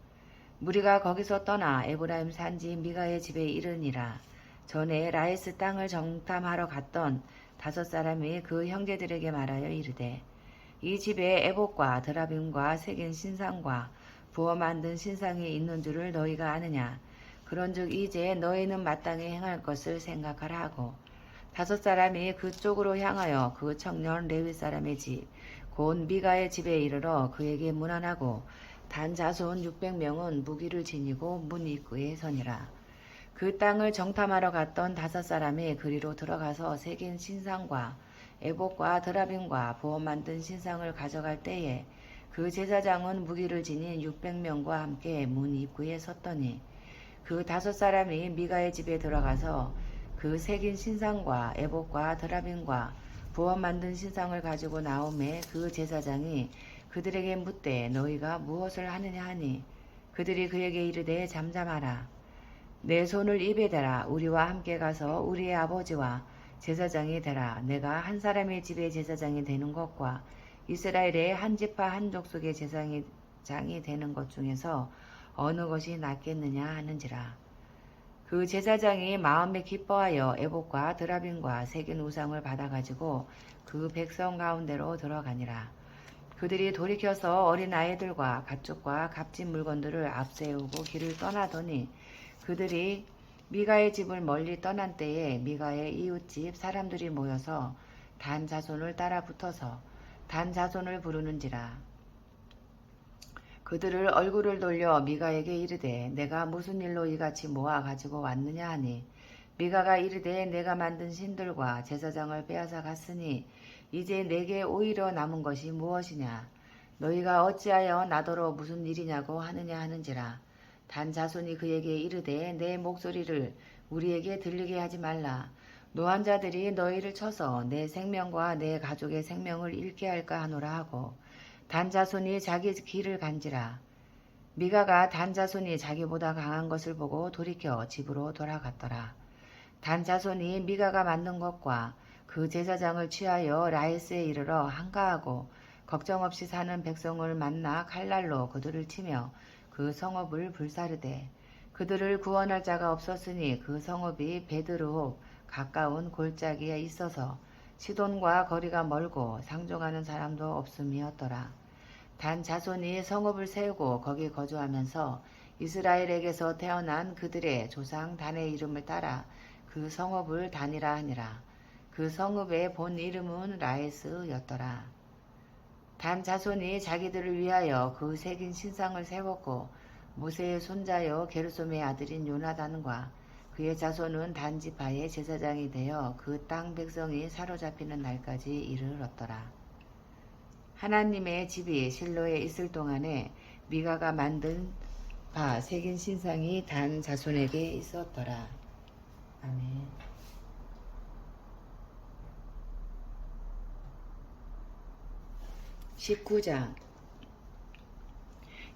무리가 거기서 떠나 에브라임 산지 미가의 집에 이르니라. 전에 라이스 땅을 정탐하러 갔던 5사람이 그 형제들에게 말하여 이르되 이 집에 에봇과 드라빔과 새긴 신상과 부어 만든 신상이 있는 줄을 너희가 아느냐. 그런즉 이제 너희는 마땅히 행할 것을 생각하라 하고 5사람이 그쪽으로 향하여 그 청년 레위 사람의 집 곧 미가의 집에 이르러 그에게 문안하고 단 자손 600명은 무기를 지니고 문 입구에 서니라. 그 땅을 정탐하러 갔던 5사람이 그리로 들어가서 새긴 신상과 에봇과 드라빔과 부어 만든 신상을 가져갈 때에 그 제사장은 무기를 지닌 600명과 함께 문 입구에 섰더니 그 5사람이 미가의 집에 들어가서 그 새긴 신상과 에봇과 드라빔과 부어 만든 신상을 가지고 나오매 그 제사장이 그들에게 묻되 너희가 무엇을 하느냐 하니 그들이 그에게 이르되 잠잠하라. 내 손을 입에 대라. 우리와 함께 가서 우리의 아버지와 제사장이 되라. 내가 한 사람의 집의 제사장이 되는 것과 이스라엘의 한 지파 한 족속의 제사장이 되는 것 중에서 어느 것이 낫겠느냐 하는지라. 그 제사장이 마음에 기뻐하여 에봇과 드라빔과 새긴 우상을 받아가지고 그 백성 가운데로 들어가니라. 그들이 돌이켜서 어린아이들과 가축과 값진 물건들을 앞세우고 길을 떠나더니 그들이 미가의 집을 멀리 떠난 때에 미가의 이웃집 사람들이 모여서 단 자손을 따라 붙어서 단 자손을 부르는지라. 그들을 얼굴을 돌려 미가에게 이르되 내가 무슨 일로 이같이 모아 가지고 왔느냐 하니 미가가 이르되 내가 만든 신들과 제사장을 빼앗아 갔으니 이제 내게 오히려 남은 것이 무엇이냐. 너희가 어찌하여 나더러 무슨 일이냐고 하느냐 하는지라. 단 자손이 그에게 이르되 내 목소리를 우리에게 들리게 하지 말라. 노한 자들이 너희를 쳐서 내 생명과 내 가족의 생명을 잃게 할까 하노라 하고 단 자손이 자기 길을 간지라. 미가가 단 자손이 자기보다 강한 것을 보고 돌이켜 집으로 돌아갔더라. 단 자손이 미가가 만든 것과 그 제사장을 취하여 라이스에 이르러 한가하고 걱정 없이 사는 백성을 만나 칼날로 그들을 치며 그 성읍을 불사르되 그들을 구원할 자가 없었으니 그 성읍이 베드르홉 가까운 골짜기에 있어서 시돈과 거리가 멀고 상종하는 사람도 없음이었더라. 단 자손이 성읍을 세우고 거기 거주하면서 이스라엘에게서 태어난 그들의 조상 단의 이름을 따라 그 성읍을 단이라 하니라. 그 성읍의 본 이름은 라에스였더라. 단 자손이 자기들을 위하여 그 새긴 신상을 세웠고 모세의 손자여 게르솜의 아들인 요나단과 그의 자손은 단지파의 제사장이 되어 그 땅 백성이 사로잡히는 날까지 이르렀더라. 하나님의 집이 실로에 있을 동안에 미가가 만든 바 새긴 신상이 단 자손에게 있었더라. 아멘. 19장.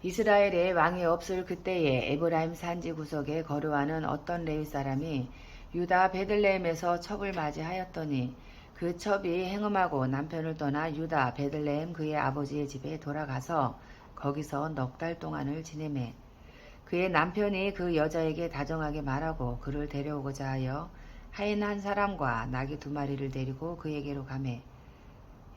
이스라엘에 왕이 없을 그때에 에브라임 산지 구석에 거류하는 어떤 레위 사람이 유다 베들레헴에서 첩을 맞이하였더니 그 첩이 행음하고 남편을 떠나 유다 베들레헴 그의 아버지의 집에 돌아가서 거기서 넉 달 동안을 지내매 그의 남편이 그 여자에게 다정하게 말하고 그를 데려오고자 하여 하인 한 사람과 나귀 2마리를 데리고 그에게로 가매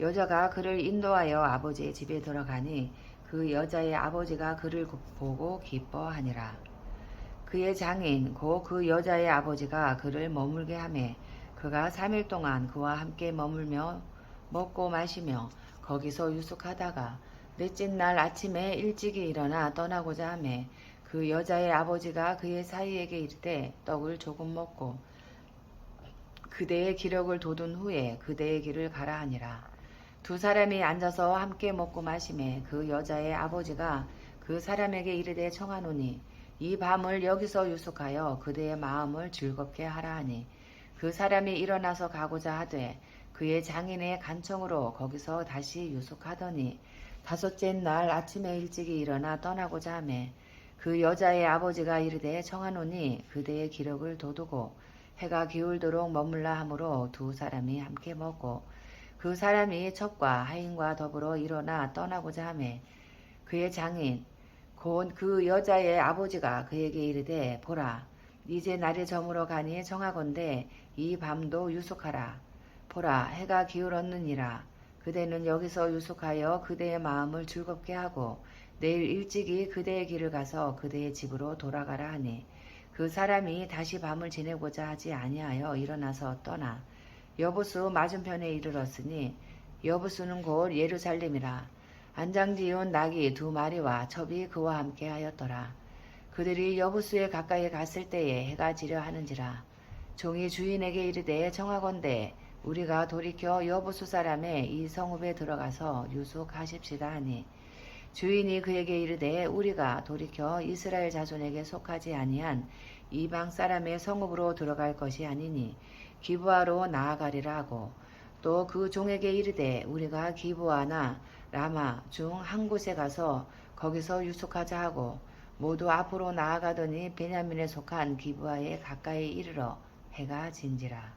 여자가 그를 인도하여 아버지의 집에 들어가니 그 여자의 아버지가 그를 보고 기뻐하니라. 그의 장인 고 그 여자의 아버지가 그를 머물게 하매 그가 3일 동안 그와 함께 머물며 먹고 마시며 거기서 유숙하다가 넷째 날 아침에 일찍이 일어나 떠나고자 하매 그 여자의 아버지가 그의 사이에게 이르되 떡을 조금 먹고 그대의 기력을 돋운 후에 그대의 길을 가라 하니라. 두 사람이 앉아서 함께 먹고 마시매 그 여자의 아버지가 그 사람에게 이르되 청하노니 이 밤을 여기서 유숙하여 그대의 마음을 즐겁게 하라 하니 그 사람이 일어나서 가고자 하되 그의 장인의 간청으로 거기서 다시 유숙하더니 다섯째 날 아침에 일찍이 일어나 떠나고자 하매 그 여자의 아버지가 이르되 청하노니 그대의 기력을 돋우고 해가 기울도록 머물라 하므로 두 사람이 함께 먹고 그 사람이 첩과 하인과 더불어 일어나 떠나고자 하매 그의 장인 곧 그 여자의 아버지가 그에게 이르되 보라 이제 날이 저물어 가니 청하건대 이 밤도 유숙하라. 보라 해가 기울었느니라. 그대는 여기서 유숙하여 그대의 마음을 즐겁게 하고 내일 일찍이 그대의 길을 가서 그대의 집으로 돌아가라 하니 그 사람이 다시 밤을 지내고자 하지 아니하여 일어나서 떠나 여부수 맞은편에 이르렀으니 여부수는 곧 예루살렘이라. 안장지운 낙이 2마리와 첩이 그와 함께 하였더라. 그들이 여부수에 가까이 갔을 때에 해가 지려 하는지라. 종이 주인에게 이르되 청하건대 우리가 돌이켜 여부수 사람의 이 성읍에 들어가서 유숙하십시다 하니 주인이 그에게 이르되 우리가 돌이켜 이스라엘 자손에게 속하지 아니한 이방 사람의 성읍으로 들어갈 것이 아니니 기브아로 나아가리라 하고 또 그 종에게 이르되 우리가 기브아나 라마 중 한 곳에 가서 거기서 유숙하자 하고 모두 앞으로 나아가더니 베냐민에 속한 기브아에 가까이 이르러 해가 진지라.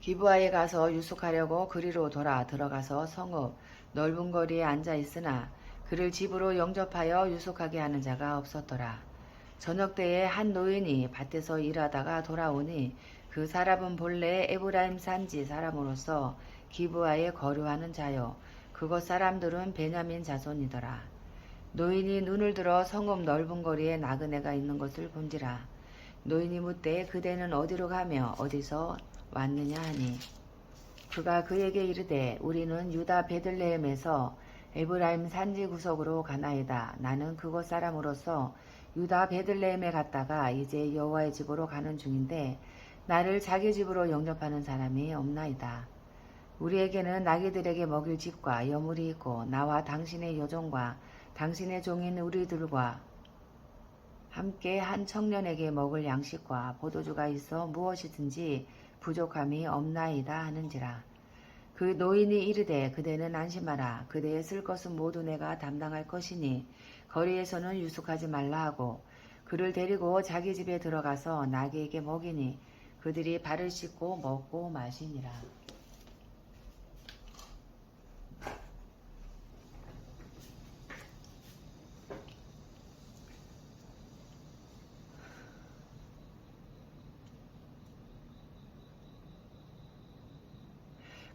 기브아에 가서 유숙하려고 그리로 돌아 들어가서 성읍 넓은 거리에 앉아 있으나 그를 집으로 영접하여 유숙하게 하는 자가 없었더라. 저녁 때에 한 노인이 밭에서 일하다가 돌아오니 그 사람은 본래 에브라임 산지 사람으로서 기브아에 거류하는 자요 그곳 사람들은 베냐민 자손이더라. 노인이 눈을 들어 성읍 넓은 거리에 나그네가 있는 것을 본지라. 노인이 묻되 그대는 어디로 가며 어디서 왔느냐 하니 그가 그에게 이르되 우리는 유다 베들레헴에서 에브라임 산지 구석으로 가나이다. 나는 그곳 사람으로서 유다 베들레헴에 갔다가 이제 여호와의 집으로 가는 중인데 나를 자기 집으로 영접하는 사람이 없나이다. 우리에게는 나귀들에게 먹일 집과 여물이 있고 나와 당신의 여종과 당신의 종인 우리들과 함께 한 청년에게 먹을 양식과 포도주가 있어 무엇이든지 부족함이 없나이다 하는지라. 그 노인이 이르되 그대는 안심하라. 그대의 쓸 것은 모두 내가 담당할 것이니 거리에서는 유숙하지 말라 하고 그를 데리고 자기 집에 들어가서 나귀에게 먹이니 그들이 발을 씻고 먹고 마시니라.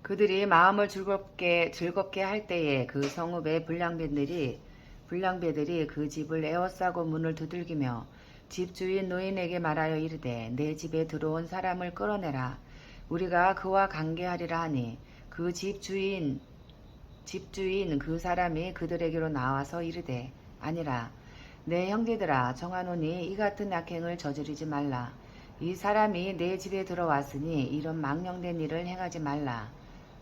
그들이 마음을 즐겁게 할 때에 그 성읍의 불량배들이 그 집을 에워싸고 문을 두들기며 집주인 노인에게 말하여 이르되 내 집에 들어온 사람을 끌어내라. 우리가 그와 관계하리라 하니 그 집주인 그 사람이 그들에게로 나와서 이르되 아니라 내 형제들아 정하노니 이 같은 악행을 저지르지 말라. 이 사람이 내 집에 들어왔으니 이런 망령된 일을 행하지 말라.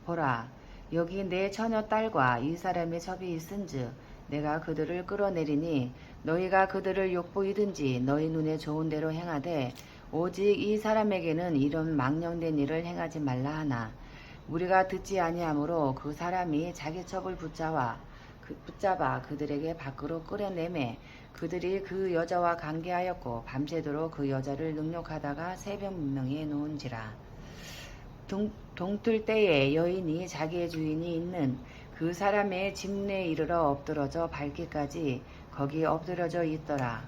보라 여기 내 처녀 딸과 이 사람의 첩이 있은즉 내가 그들을 끌어내리니 너희가 그들을 욕보이든지 너희 눈에 좋은 대로 행하되 오직 이 사람에게는 이런 망령된 일을 행하지 말라 하나 우리가 듣지 아니하므로 그 사람이 자기 첩을 붙잡아 그들에게 밖으로 끌어내매 그들이 그 여자와 관계하였고 밤새도록 그 여자를 능욕하다가 새벽 문명에 놓은지라. 동틀 때에 여인이 자기의 주인이 있는 그 사람의 집 내에 이르러 엎드러져 밟기까지 거기 엎드려져 있더라.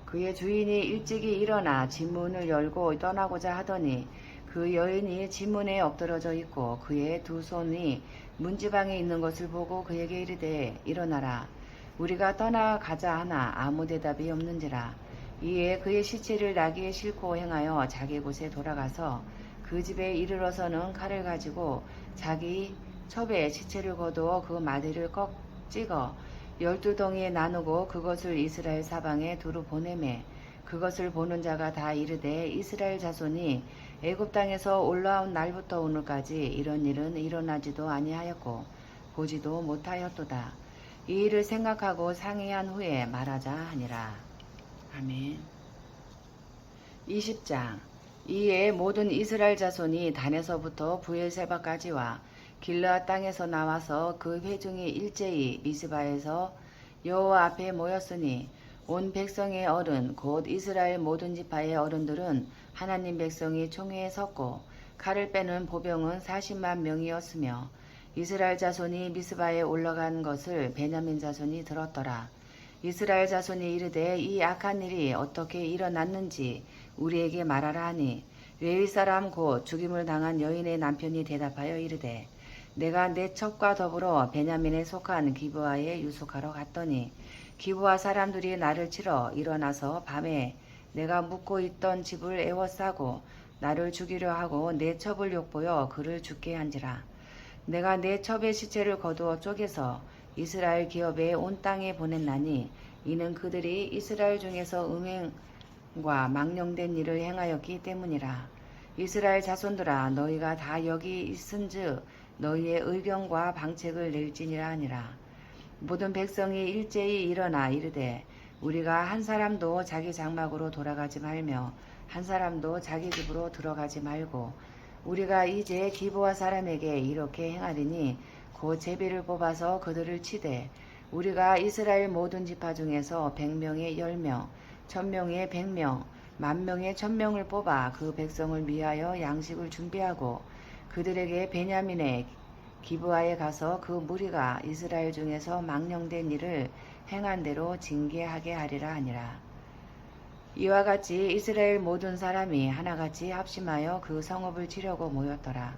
그의 주인이 일찍이 일어나 집 문을 열고 떠나고자 하더니 그 여인이 지문에 엎드러져 있고 그의 두 손이 문지방에 있는 것을 보고 그에게 이르되 일어나라 우리가 떠나가자 하나 아무 대답이 없는지라. 이에 그의 시체를 나귀에 싣고 행하여 자기 곳에 돌아가서 그 집에 이르러서는 칼을 가지고 자기 첩에 시체를 거두어 그 마디를 꺽 찍어 12덩이에 나누고 그것을 이스라엘 사방에 두루 보내매 그것을 보는 자가 다 이르되 이스라엘 자손이 애굽 땅에서 올라온 날부터 오늘까지 이런 일은 일어나지도 아니하였고 보지도 못하였도다. 이 일을 생각하고 상의한 후에 말하자 하니라. 아멘. 20장. 이에 모든 이스라엘 자손이 단에서부터 부엘세바까지와 길르앗 땅에서 나와서 그 회중이 일제히 미스바에서 여호와 앞에 모였으니 온 백성의 어른 곧 이스라엘 모든 지파의 어른들은 하나님 백성이 총회에 섰고 칼을 빼는 보병은 40만 명이었으며 이스라엘 자손이 미스바에 올라간 것을 베냐민 자손이 들었더라. 이스라엘 자손이 이르되 이 악한 일이 어떻게 일어났는지 우리에게 말하라 하니 웨일 사람 곧 죽임을 당한 여인의 남편이 대답하여 이르되 내가 내 첩과 더불어 베냐민에 속한 기브아에 유숙하러 갔더니 기브아 사람들이 나를 치러 일어나서 밤에 내가 묵고 있던 집을 에워싸고 나를 죽이려 하고 내 첩을 욕보여 그를 죽게 한지라. 내가 내 첩의 시체를 거두어 쪼개서 이스라엘 기업에 온 땅에 보냈나니 이는 그들이 이스라엘 중에서 음행과 망령된 일을 행하였기 때문이라. 이스라엘 자손들아 너희가 다 여기 있은즉 너희의 의견과 방책을 낼지니라 하니라. 모든 백성이 일제히 일어나 이르되 우리가 한 사람도 자기 장막으로 돌아가지 말며 한 사람도 자기 집으로 들어가지 말고 우리가 이제 기브아 사람에게 이렇게 행하리니 곧 제비를 뽑아서 그들을 치되 우리가 이스라엘 모든 지파 중에서 100명에 10명, 1000명에 100명, 10,000명에 1000명을 뽑아 그 백성을 위하여 양식을 준비하고 그들에게 베냐민의 기브아에 가서 그 무리가 이스라엘 중에서 망령된 일을 행한 대로 징계하게 하리라 하니라. 이와 같이 이스라엘 모든 사람이 하나같이 합심하여 그 성읍을 치려고 모였더라.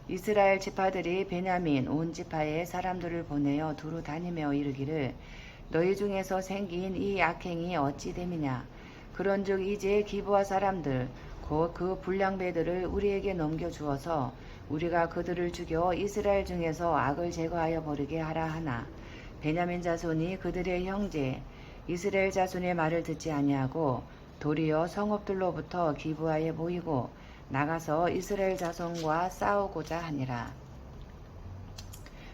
이스라엘 지파들이 베냐민 온 지파의 사람들을 보내어 두루 다니며 이르기를 너희 중에서 생긴 이 악행이 어찌 됨이냐. 그런즉 이제 기브아 사람들 곧 그 불량배들을 우리에게 넘겨주어서 우리가 그들을 죽여 이스라엘 중에서 악을 제거하여 버리게 하라 하나 베냐민 자손이 그들의 형제 이스라엘 자손의 말을 듣지 아니하고 도리어 성읍들로부터 기브아에 모이고 나가서 이스라엘 자손과 싸우고자 하니라.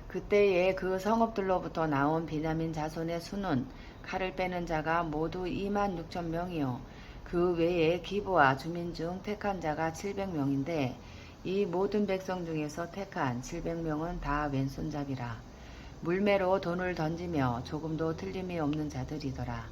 그때에 그 성읍들로부터 나온 베냐민 자손의 수는 칼을 빼는 자가 모두 26,000명이요 그 외에 기브아 주민 중 택한 자가 700명인데 이 모든 백성 중에서 택한 700명은 다 왼손잡이라. 물매로 돈을 던지며 조금도 틀림이 없는 자들이더라.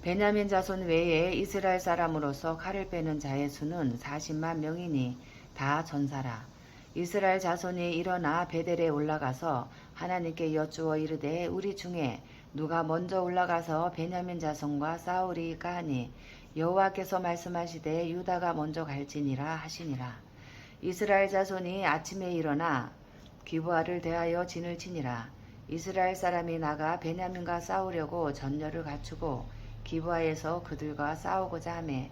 베냐민 자손 외에 이스라엘 사람으로서 칼을 빼는 자의 수는 40만 명이니 다 전사라. 이스라엘 자손이 일어나 베델에 올라가서 하나님께 여쭈어 이르되 우리 중에 누가 먼저 올라가서 베냐민 자손과 싸우리까 하니 여호와께서 말씀하시되 유다가 먼저 갈지니라 하시니라. 이스라엘 자손이 아침에 일어나 기브아를 대하여 진을 치니라. 이스라엘 사람이 나가 베냐민과 싸우려고 전열을 갖추고 기브아에서 그들과 싸우고자 하매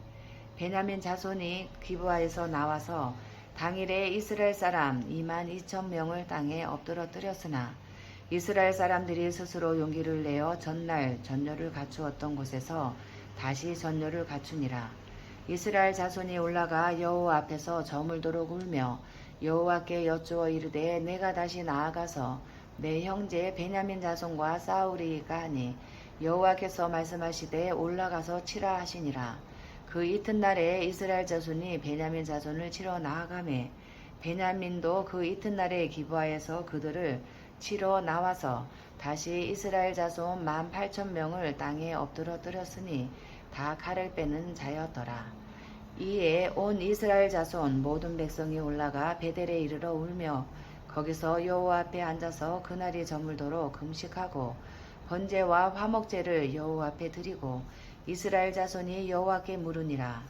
베냐민 자손이 기브아에서 나와서 당일에 이스라엘 사람 22,000명을 땅에 엎드러뜨렸으나 이스라엘 사람들이 스스로 용기를 내어 전날 전열을 갖추었던 곳에서 다시 전열을 갖추니라. 이스라엘 자손이 올라가 여호와 앞에서 저물도록 울며 여호와께 여쭈어 이르되 내가 다시 나아가서 내 형제 베냐민 자손과 싸우리이까 하니 여호와께서 말씀하시되 올라가서 치라 하시니라. 그 이튿날에 이스라엘 자손이 베냐민 자손을 치러 나아가매 베냐민도 그 이튿날에 기브아에서 그들을 치러 나와서 다시 이스라엘 자손 18,000명을 땅에 엎드러뜨렸으니 다 칼을 빼는 자였더라. 이에 온 이스라엘 자손 모든 백성이 올라가 베델에 이르러 울며 거기서 여호와 앞에 앉아서 그날이 저물도록 금식하고 번제와 화목제를 여호와 앞에 드리고 이스라엘 자손이 여호와께 물으니라.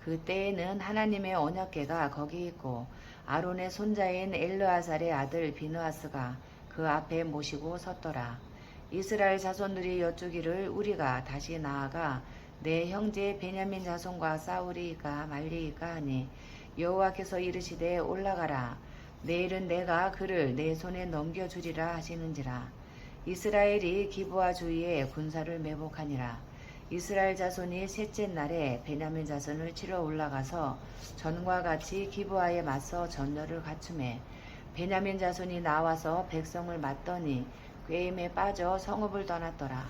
그 그 때에는 하나님의 언약궤가 거기 있고 아론의 손자인 엘르아살의 아들 비느하스가 그 앞에 모시고 섰더라. 이스라엘 자손들이 여쭈기를 우리가 다시 나아가 내 형제 베냐민 자손과 싸우리이까 말리이까 하니 여호와께서 이르시되 올라가라. 내일은 내가 그를 내 손에 넘겨주리라 하시는지라. 이스라엘이 기브아 주위에 군사를 매복하니라. 이스라엘 자손이 셋째 날에 베냐민 자손을 치러 올라가서 전과 같이 기브아에 맞서 전열을 갖추매 베냐민 자손이 나와서 백성을 맞더니 꾀임에 빠져 성읍을 떠났더라.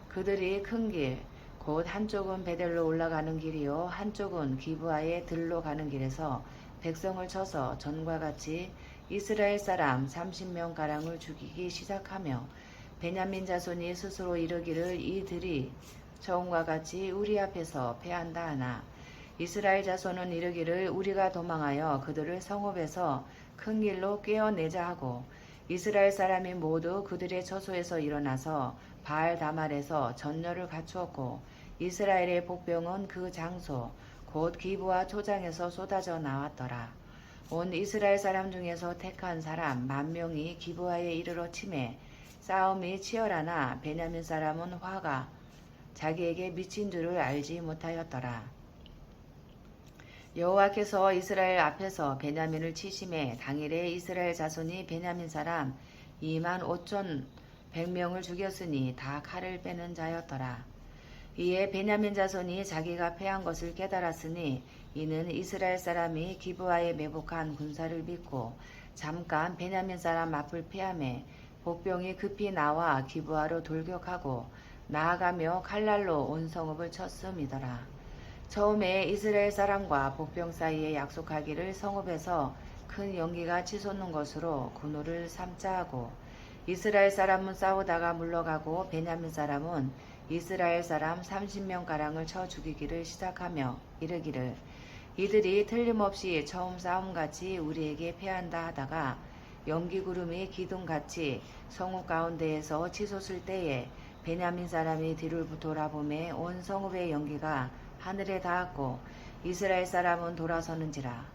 그들이 큰 길, 곧 한쪽은 베델로 올라가는 길이요 한쪽은 기브아의 들로 가는 길에서 백성을 쳐서 전과 같이 이스라엘 사람 30명가량을 죽이기 시작하며 베냐민 자손이 스스로 이르기를 이들이 처음과 같이 우리 앞에서 패한다 하나 이스라엘 자손은 이르기를 우리가 도망하여 그들을 성읍에서 큰 길로 꿰어내자 하고 이스라엘 사람이 모두 그들의 처소에서 일어나서 바알 다말에서 전열을 갖추었고 이스라엘의 복병은 그 장소 곧 기브아 초장에서 쏟아져 나왔더라. 온 이스라엘 사람 중에서 택한 사람 10,000명이 기브아에 이르러 치매 싸움이 치열하나 베냐민 사람은 화가 자기에게 미친 줄을 알지 못하였더라. 여호와께서 이스라엘 앞에서 베냐민을 치심해 당일에 이스라엘 자손이 베냐민 사람 25,100명을 죽였으니 다 칼을 빼는 자였더라. 이에 베냐민 자손이 자기가 패한 것을 깨달았으니 이는 이스라엘 사람이 기브아에 매복한 군사를 믿고 잠깐 베냐민 사람 앞을 피하매 복병이 급히 나와 기브아로 돌격하고 나아가며 칼날로 온 성읍을 쳤음이더라. 처음에 이스라엘 사람과 복병 사이에 약속하기를 성읍에서 큰 연기가 치솟는 것으로 군호를 삼자 하고 이스라엘 사람은 싸우다가 물러가고 베냐민 사람은 이스라엘 사람 30명가량을 쳐 죽이기를 시작하며 이르기를 이들이 틀림없이 처음 싸움같이 우리에게 패한다 하다가 연기구름이 기둥같이 성읍 가운데에서 치솟을 때에 베냐민 사람이 뒤를 돌아보매 온 성읍의 연기가 하늘에 닿았고 이스라엘 사람은 돌아서는지라.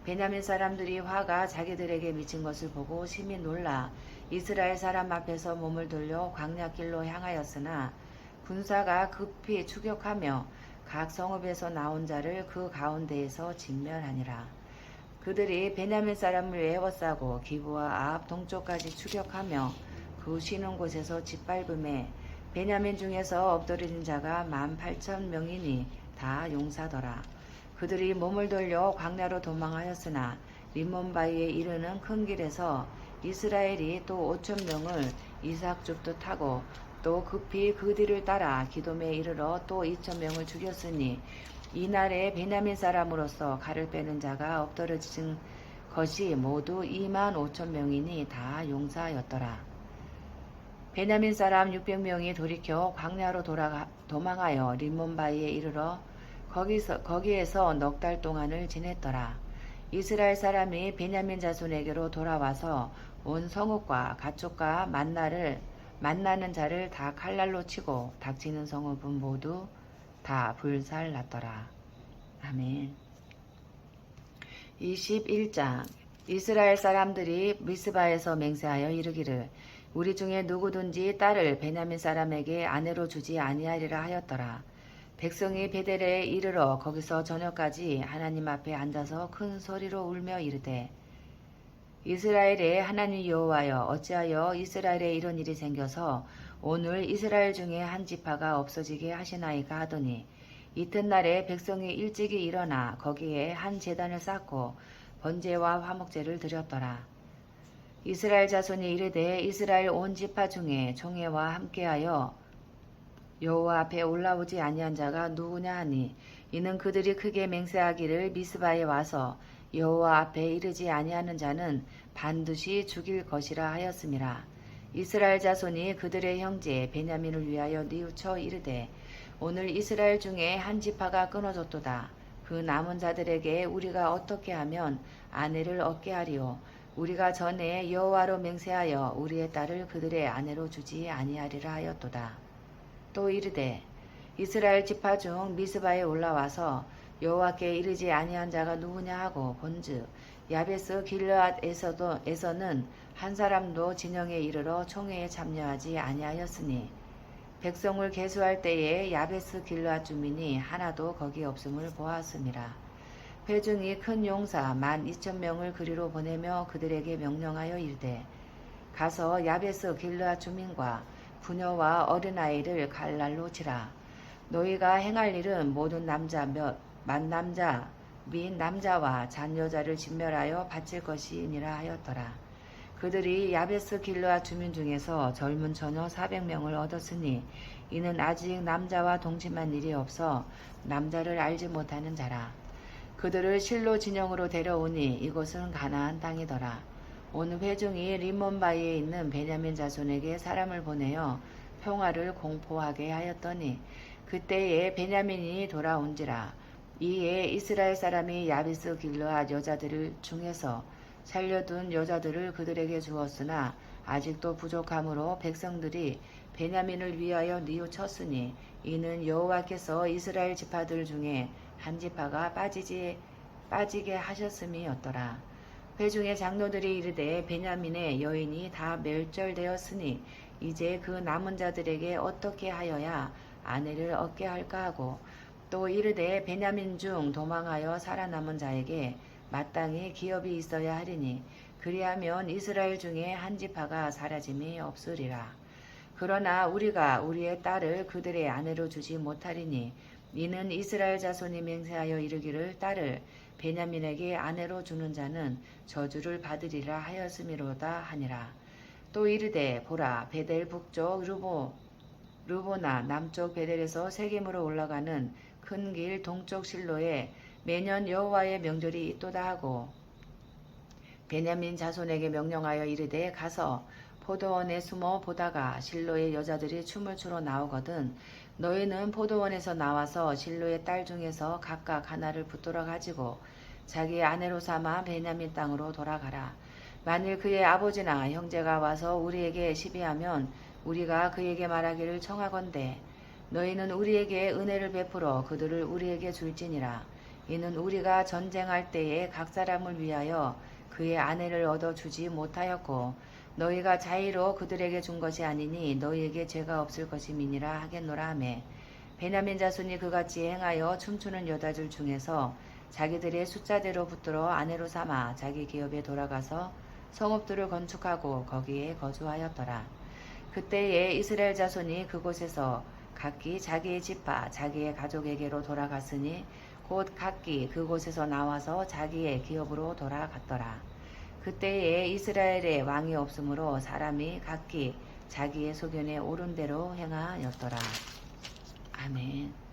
베냐민 사람들이 화가 자기들에게 미친 것을 보고 심히 놀라 이스라엘 사람 앞에서 몸을 돌려 광야길로 향하였으나 군사가 급히 추격하며 각 성읍에서 나온 자를 그 가운데에서 진멸하니라. 그들이 베냐민 사람을 에워싸고 기브아 앞 동쪽까지 추격하며 그 쉬는 곳에서 짓밟음에 베냐민 중에서 엎드린 자가 18,000명이니 다 용사더라. 그들이 몸을 돌려 광야로 도망하였으나 림몬바위에 이르는 큰 길에서 이스라엘이 또 5,000명을 이삭 줍듯 하고 또 급히 그 뒤를 따라 기돔에 이르러 또 2,000명을 죽였으니 이날에 베냐민 사람으로서 칼을 빼는 자가 엎드러진 것이 모두 25,000명이니 다 용사였더라. 베냐민 사람 600명이 돌이켜 광야로 도망하여 림몬바위에 이르러 거기에서 넉 달 동안을 지냈더라. 이스라엘 사람이 베냐민 자손에게로 돌아와서 온 성읍과 가축과 만나는 자를 다 칼날로 치고 닥치는 성읍은 모두 다 불살났더라. 아멘. 21장 이스라엘 사람들이 미스바에서 맹세하여 이르기를 우리 중에 누구든지 딸을 베냐민 사람에게 아내로 주지 아니하리라 하였더라. 백성이 베델에 이르러 거기서 저녁까지 하나님 앞에 앉아서 큰 소리로 울며 이르되 이스라엘의 하나님 여호와여 어찌하여 이스라엘에 이런 일이 생겨서 오늘 이스라엘 중에 한 지파가 없어지게 하시나이까 하더니 이튿날에 백성이 일찍이 일어나 거기에 한 제단을 쌓고 번제와 화목제를 드렸더라. 이스라엘 자손이 이르되 이스라엘 온 지파 중에 총회와 함께하여 여호와 앞에 올라오지 아니한 자가 누구냐 하니 이는 그들이 크게 맹세하기를 미스바에 와서 여호와 앞에 이르지 아니하는 자는 반드시 죽일 것이라 하였음이라. 이스라엘 자손이 그들의 형제 베냐민을 위하여 뉘우쳐 이르되 오늘 이스라엘 중에 한 지파가 끊어졌도다. 그 남은 자들에게 우리가 어떻게 하면 아내를 얻게 하리요. 우리가 전에 여호와로 맹세하여 우리의 딸을 그들의 아내로 주지 아니하리라 하였도다. 또 이르되 이스라엘 지파 중 미스바에 올라와서 여호와께 이르지 아니한 자가 누구냐 하고 본즉 야베스 길르앗에서는 한 사람도 진영에 이르러 총회에 참여하지 아니하였으니 백성을 계수할 때에 야베스 길르앗 주민이 하나도 거기 없음을 보았음이라. 회중이 큰 용사 12,000명을 그리로 보내며 그들에게 명령하여 이르되 가서 야베스 길르앗 주민과 부녀와 어린아이를 칼날로 치라. 너희가 행할 일은 모든 만남자 및 남자와 잔여자를 진멸하여 바칠 것이니라 하였더라. 그들이 야베스 길르앗 주민 중에서 젊은 처녀 400명을 얻었으니 이는 아직 남자와 동침한 일이 없어 남자를 알지 못하는 자라. 그들을 실로 진영으로 데려오니 이곳은 가나안 땅이더라. 온 회중이 림몬바이에 있는 베냐민 자손에게 사람을 보내어 평화를 공포하게 하였더니 그때에 베냐민이 돌아온지라. 이에 이스라엘 사람이 야베스 길르앗 여자들 중에서 살려둔 여자들을 그들에게 주었으나 아직도 부족하므로 백성들이 베냐민을 위하여 뉘우쳤으니 이는 여호와께서 이스라엘 지파들 중에 한 지파가 빠지게 하셨음이었더라. 회중의 장로들이 이르되 베냐민의 여인이 다 멸절되었으니 이제 그 남은 자들에게 어떻게 하여야 아내를 얻게 할까 하고 또 이르되 베냐민 중 도망하여 살아남은 자에게 마땅히 기업이 있어야 하리니 그리하면 이스라엘 중에 한 지파가 사라짐이 없으리라. 그러나 우리가 우리의 딸을 그들의 아내로 주지 못하리니 이는 이스라엘 자손이 맹세하여 이르기를 딸을 베냐민에게 아내로 주는 자는 저주를 받으리라 하였음이로다 하니라. 또 이르되 보라 베델 북쪽 르보나 남쪽 베델에서 세겜으로 올라가는 큰 길 동쪽 실로에 매년 여호와의 명절이 있도다 하고 베냐민 자손에게 명령하여 이르되 가서 포도원에 숨어 보다가 실로의 여자들이 춤을 추러 나오거든 너희는 포도원에서 나와서 실로의 딸 중에서 각각 하나를 붙들어 가지고 자기의 아내로 삼아 베냐민 땅으로 돌아가라. 만일 그의 아버지나 형제가 와서 우리에게 시비하면 우리가 그에게 말하기를 청하건대 너희는 우리에게 은혜를 베풀어 그들을 우리에게 줄지니라. 이는 우리가 전쟁할 때에 각 사람을 위하여 그의 아내를 얻어 주지 못하였고 너희가 자의로 그들에게 준 것이 아니니 너희에게 죄가 없을 것임이니라 하겠노라 하매 베냐민 자손이 그같이 행하여 춤추는 여자들 중에서 자기들의 숫자대로 붙들어 아내로 삼아 자기 기업에 돌아가서 성읍들을 건축하고 거기에 거주하였더라. 그때에 이스라엘 자손이 그곳에서 각기 자기의 지파 자기의 가족에게로 돌아갔으니 곧 각기 그곳에서 나와서 자기의 기업으로 돌아갔더라. 그때에 이스라엘에 왕이 없으므로 사람이 각기 자기의 소견에 옳은 대로 행하였더라. 아멘.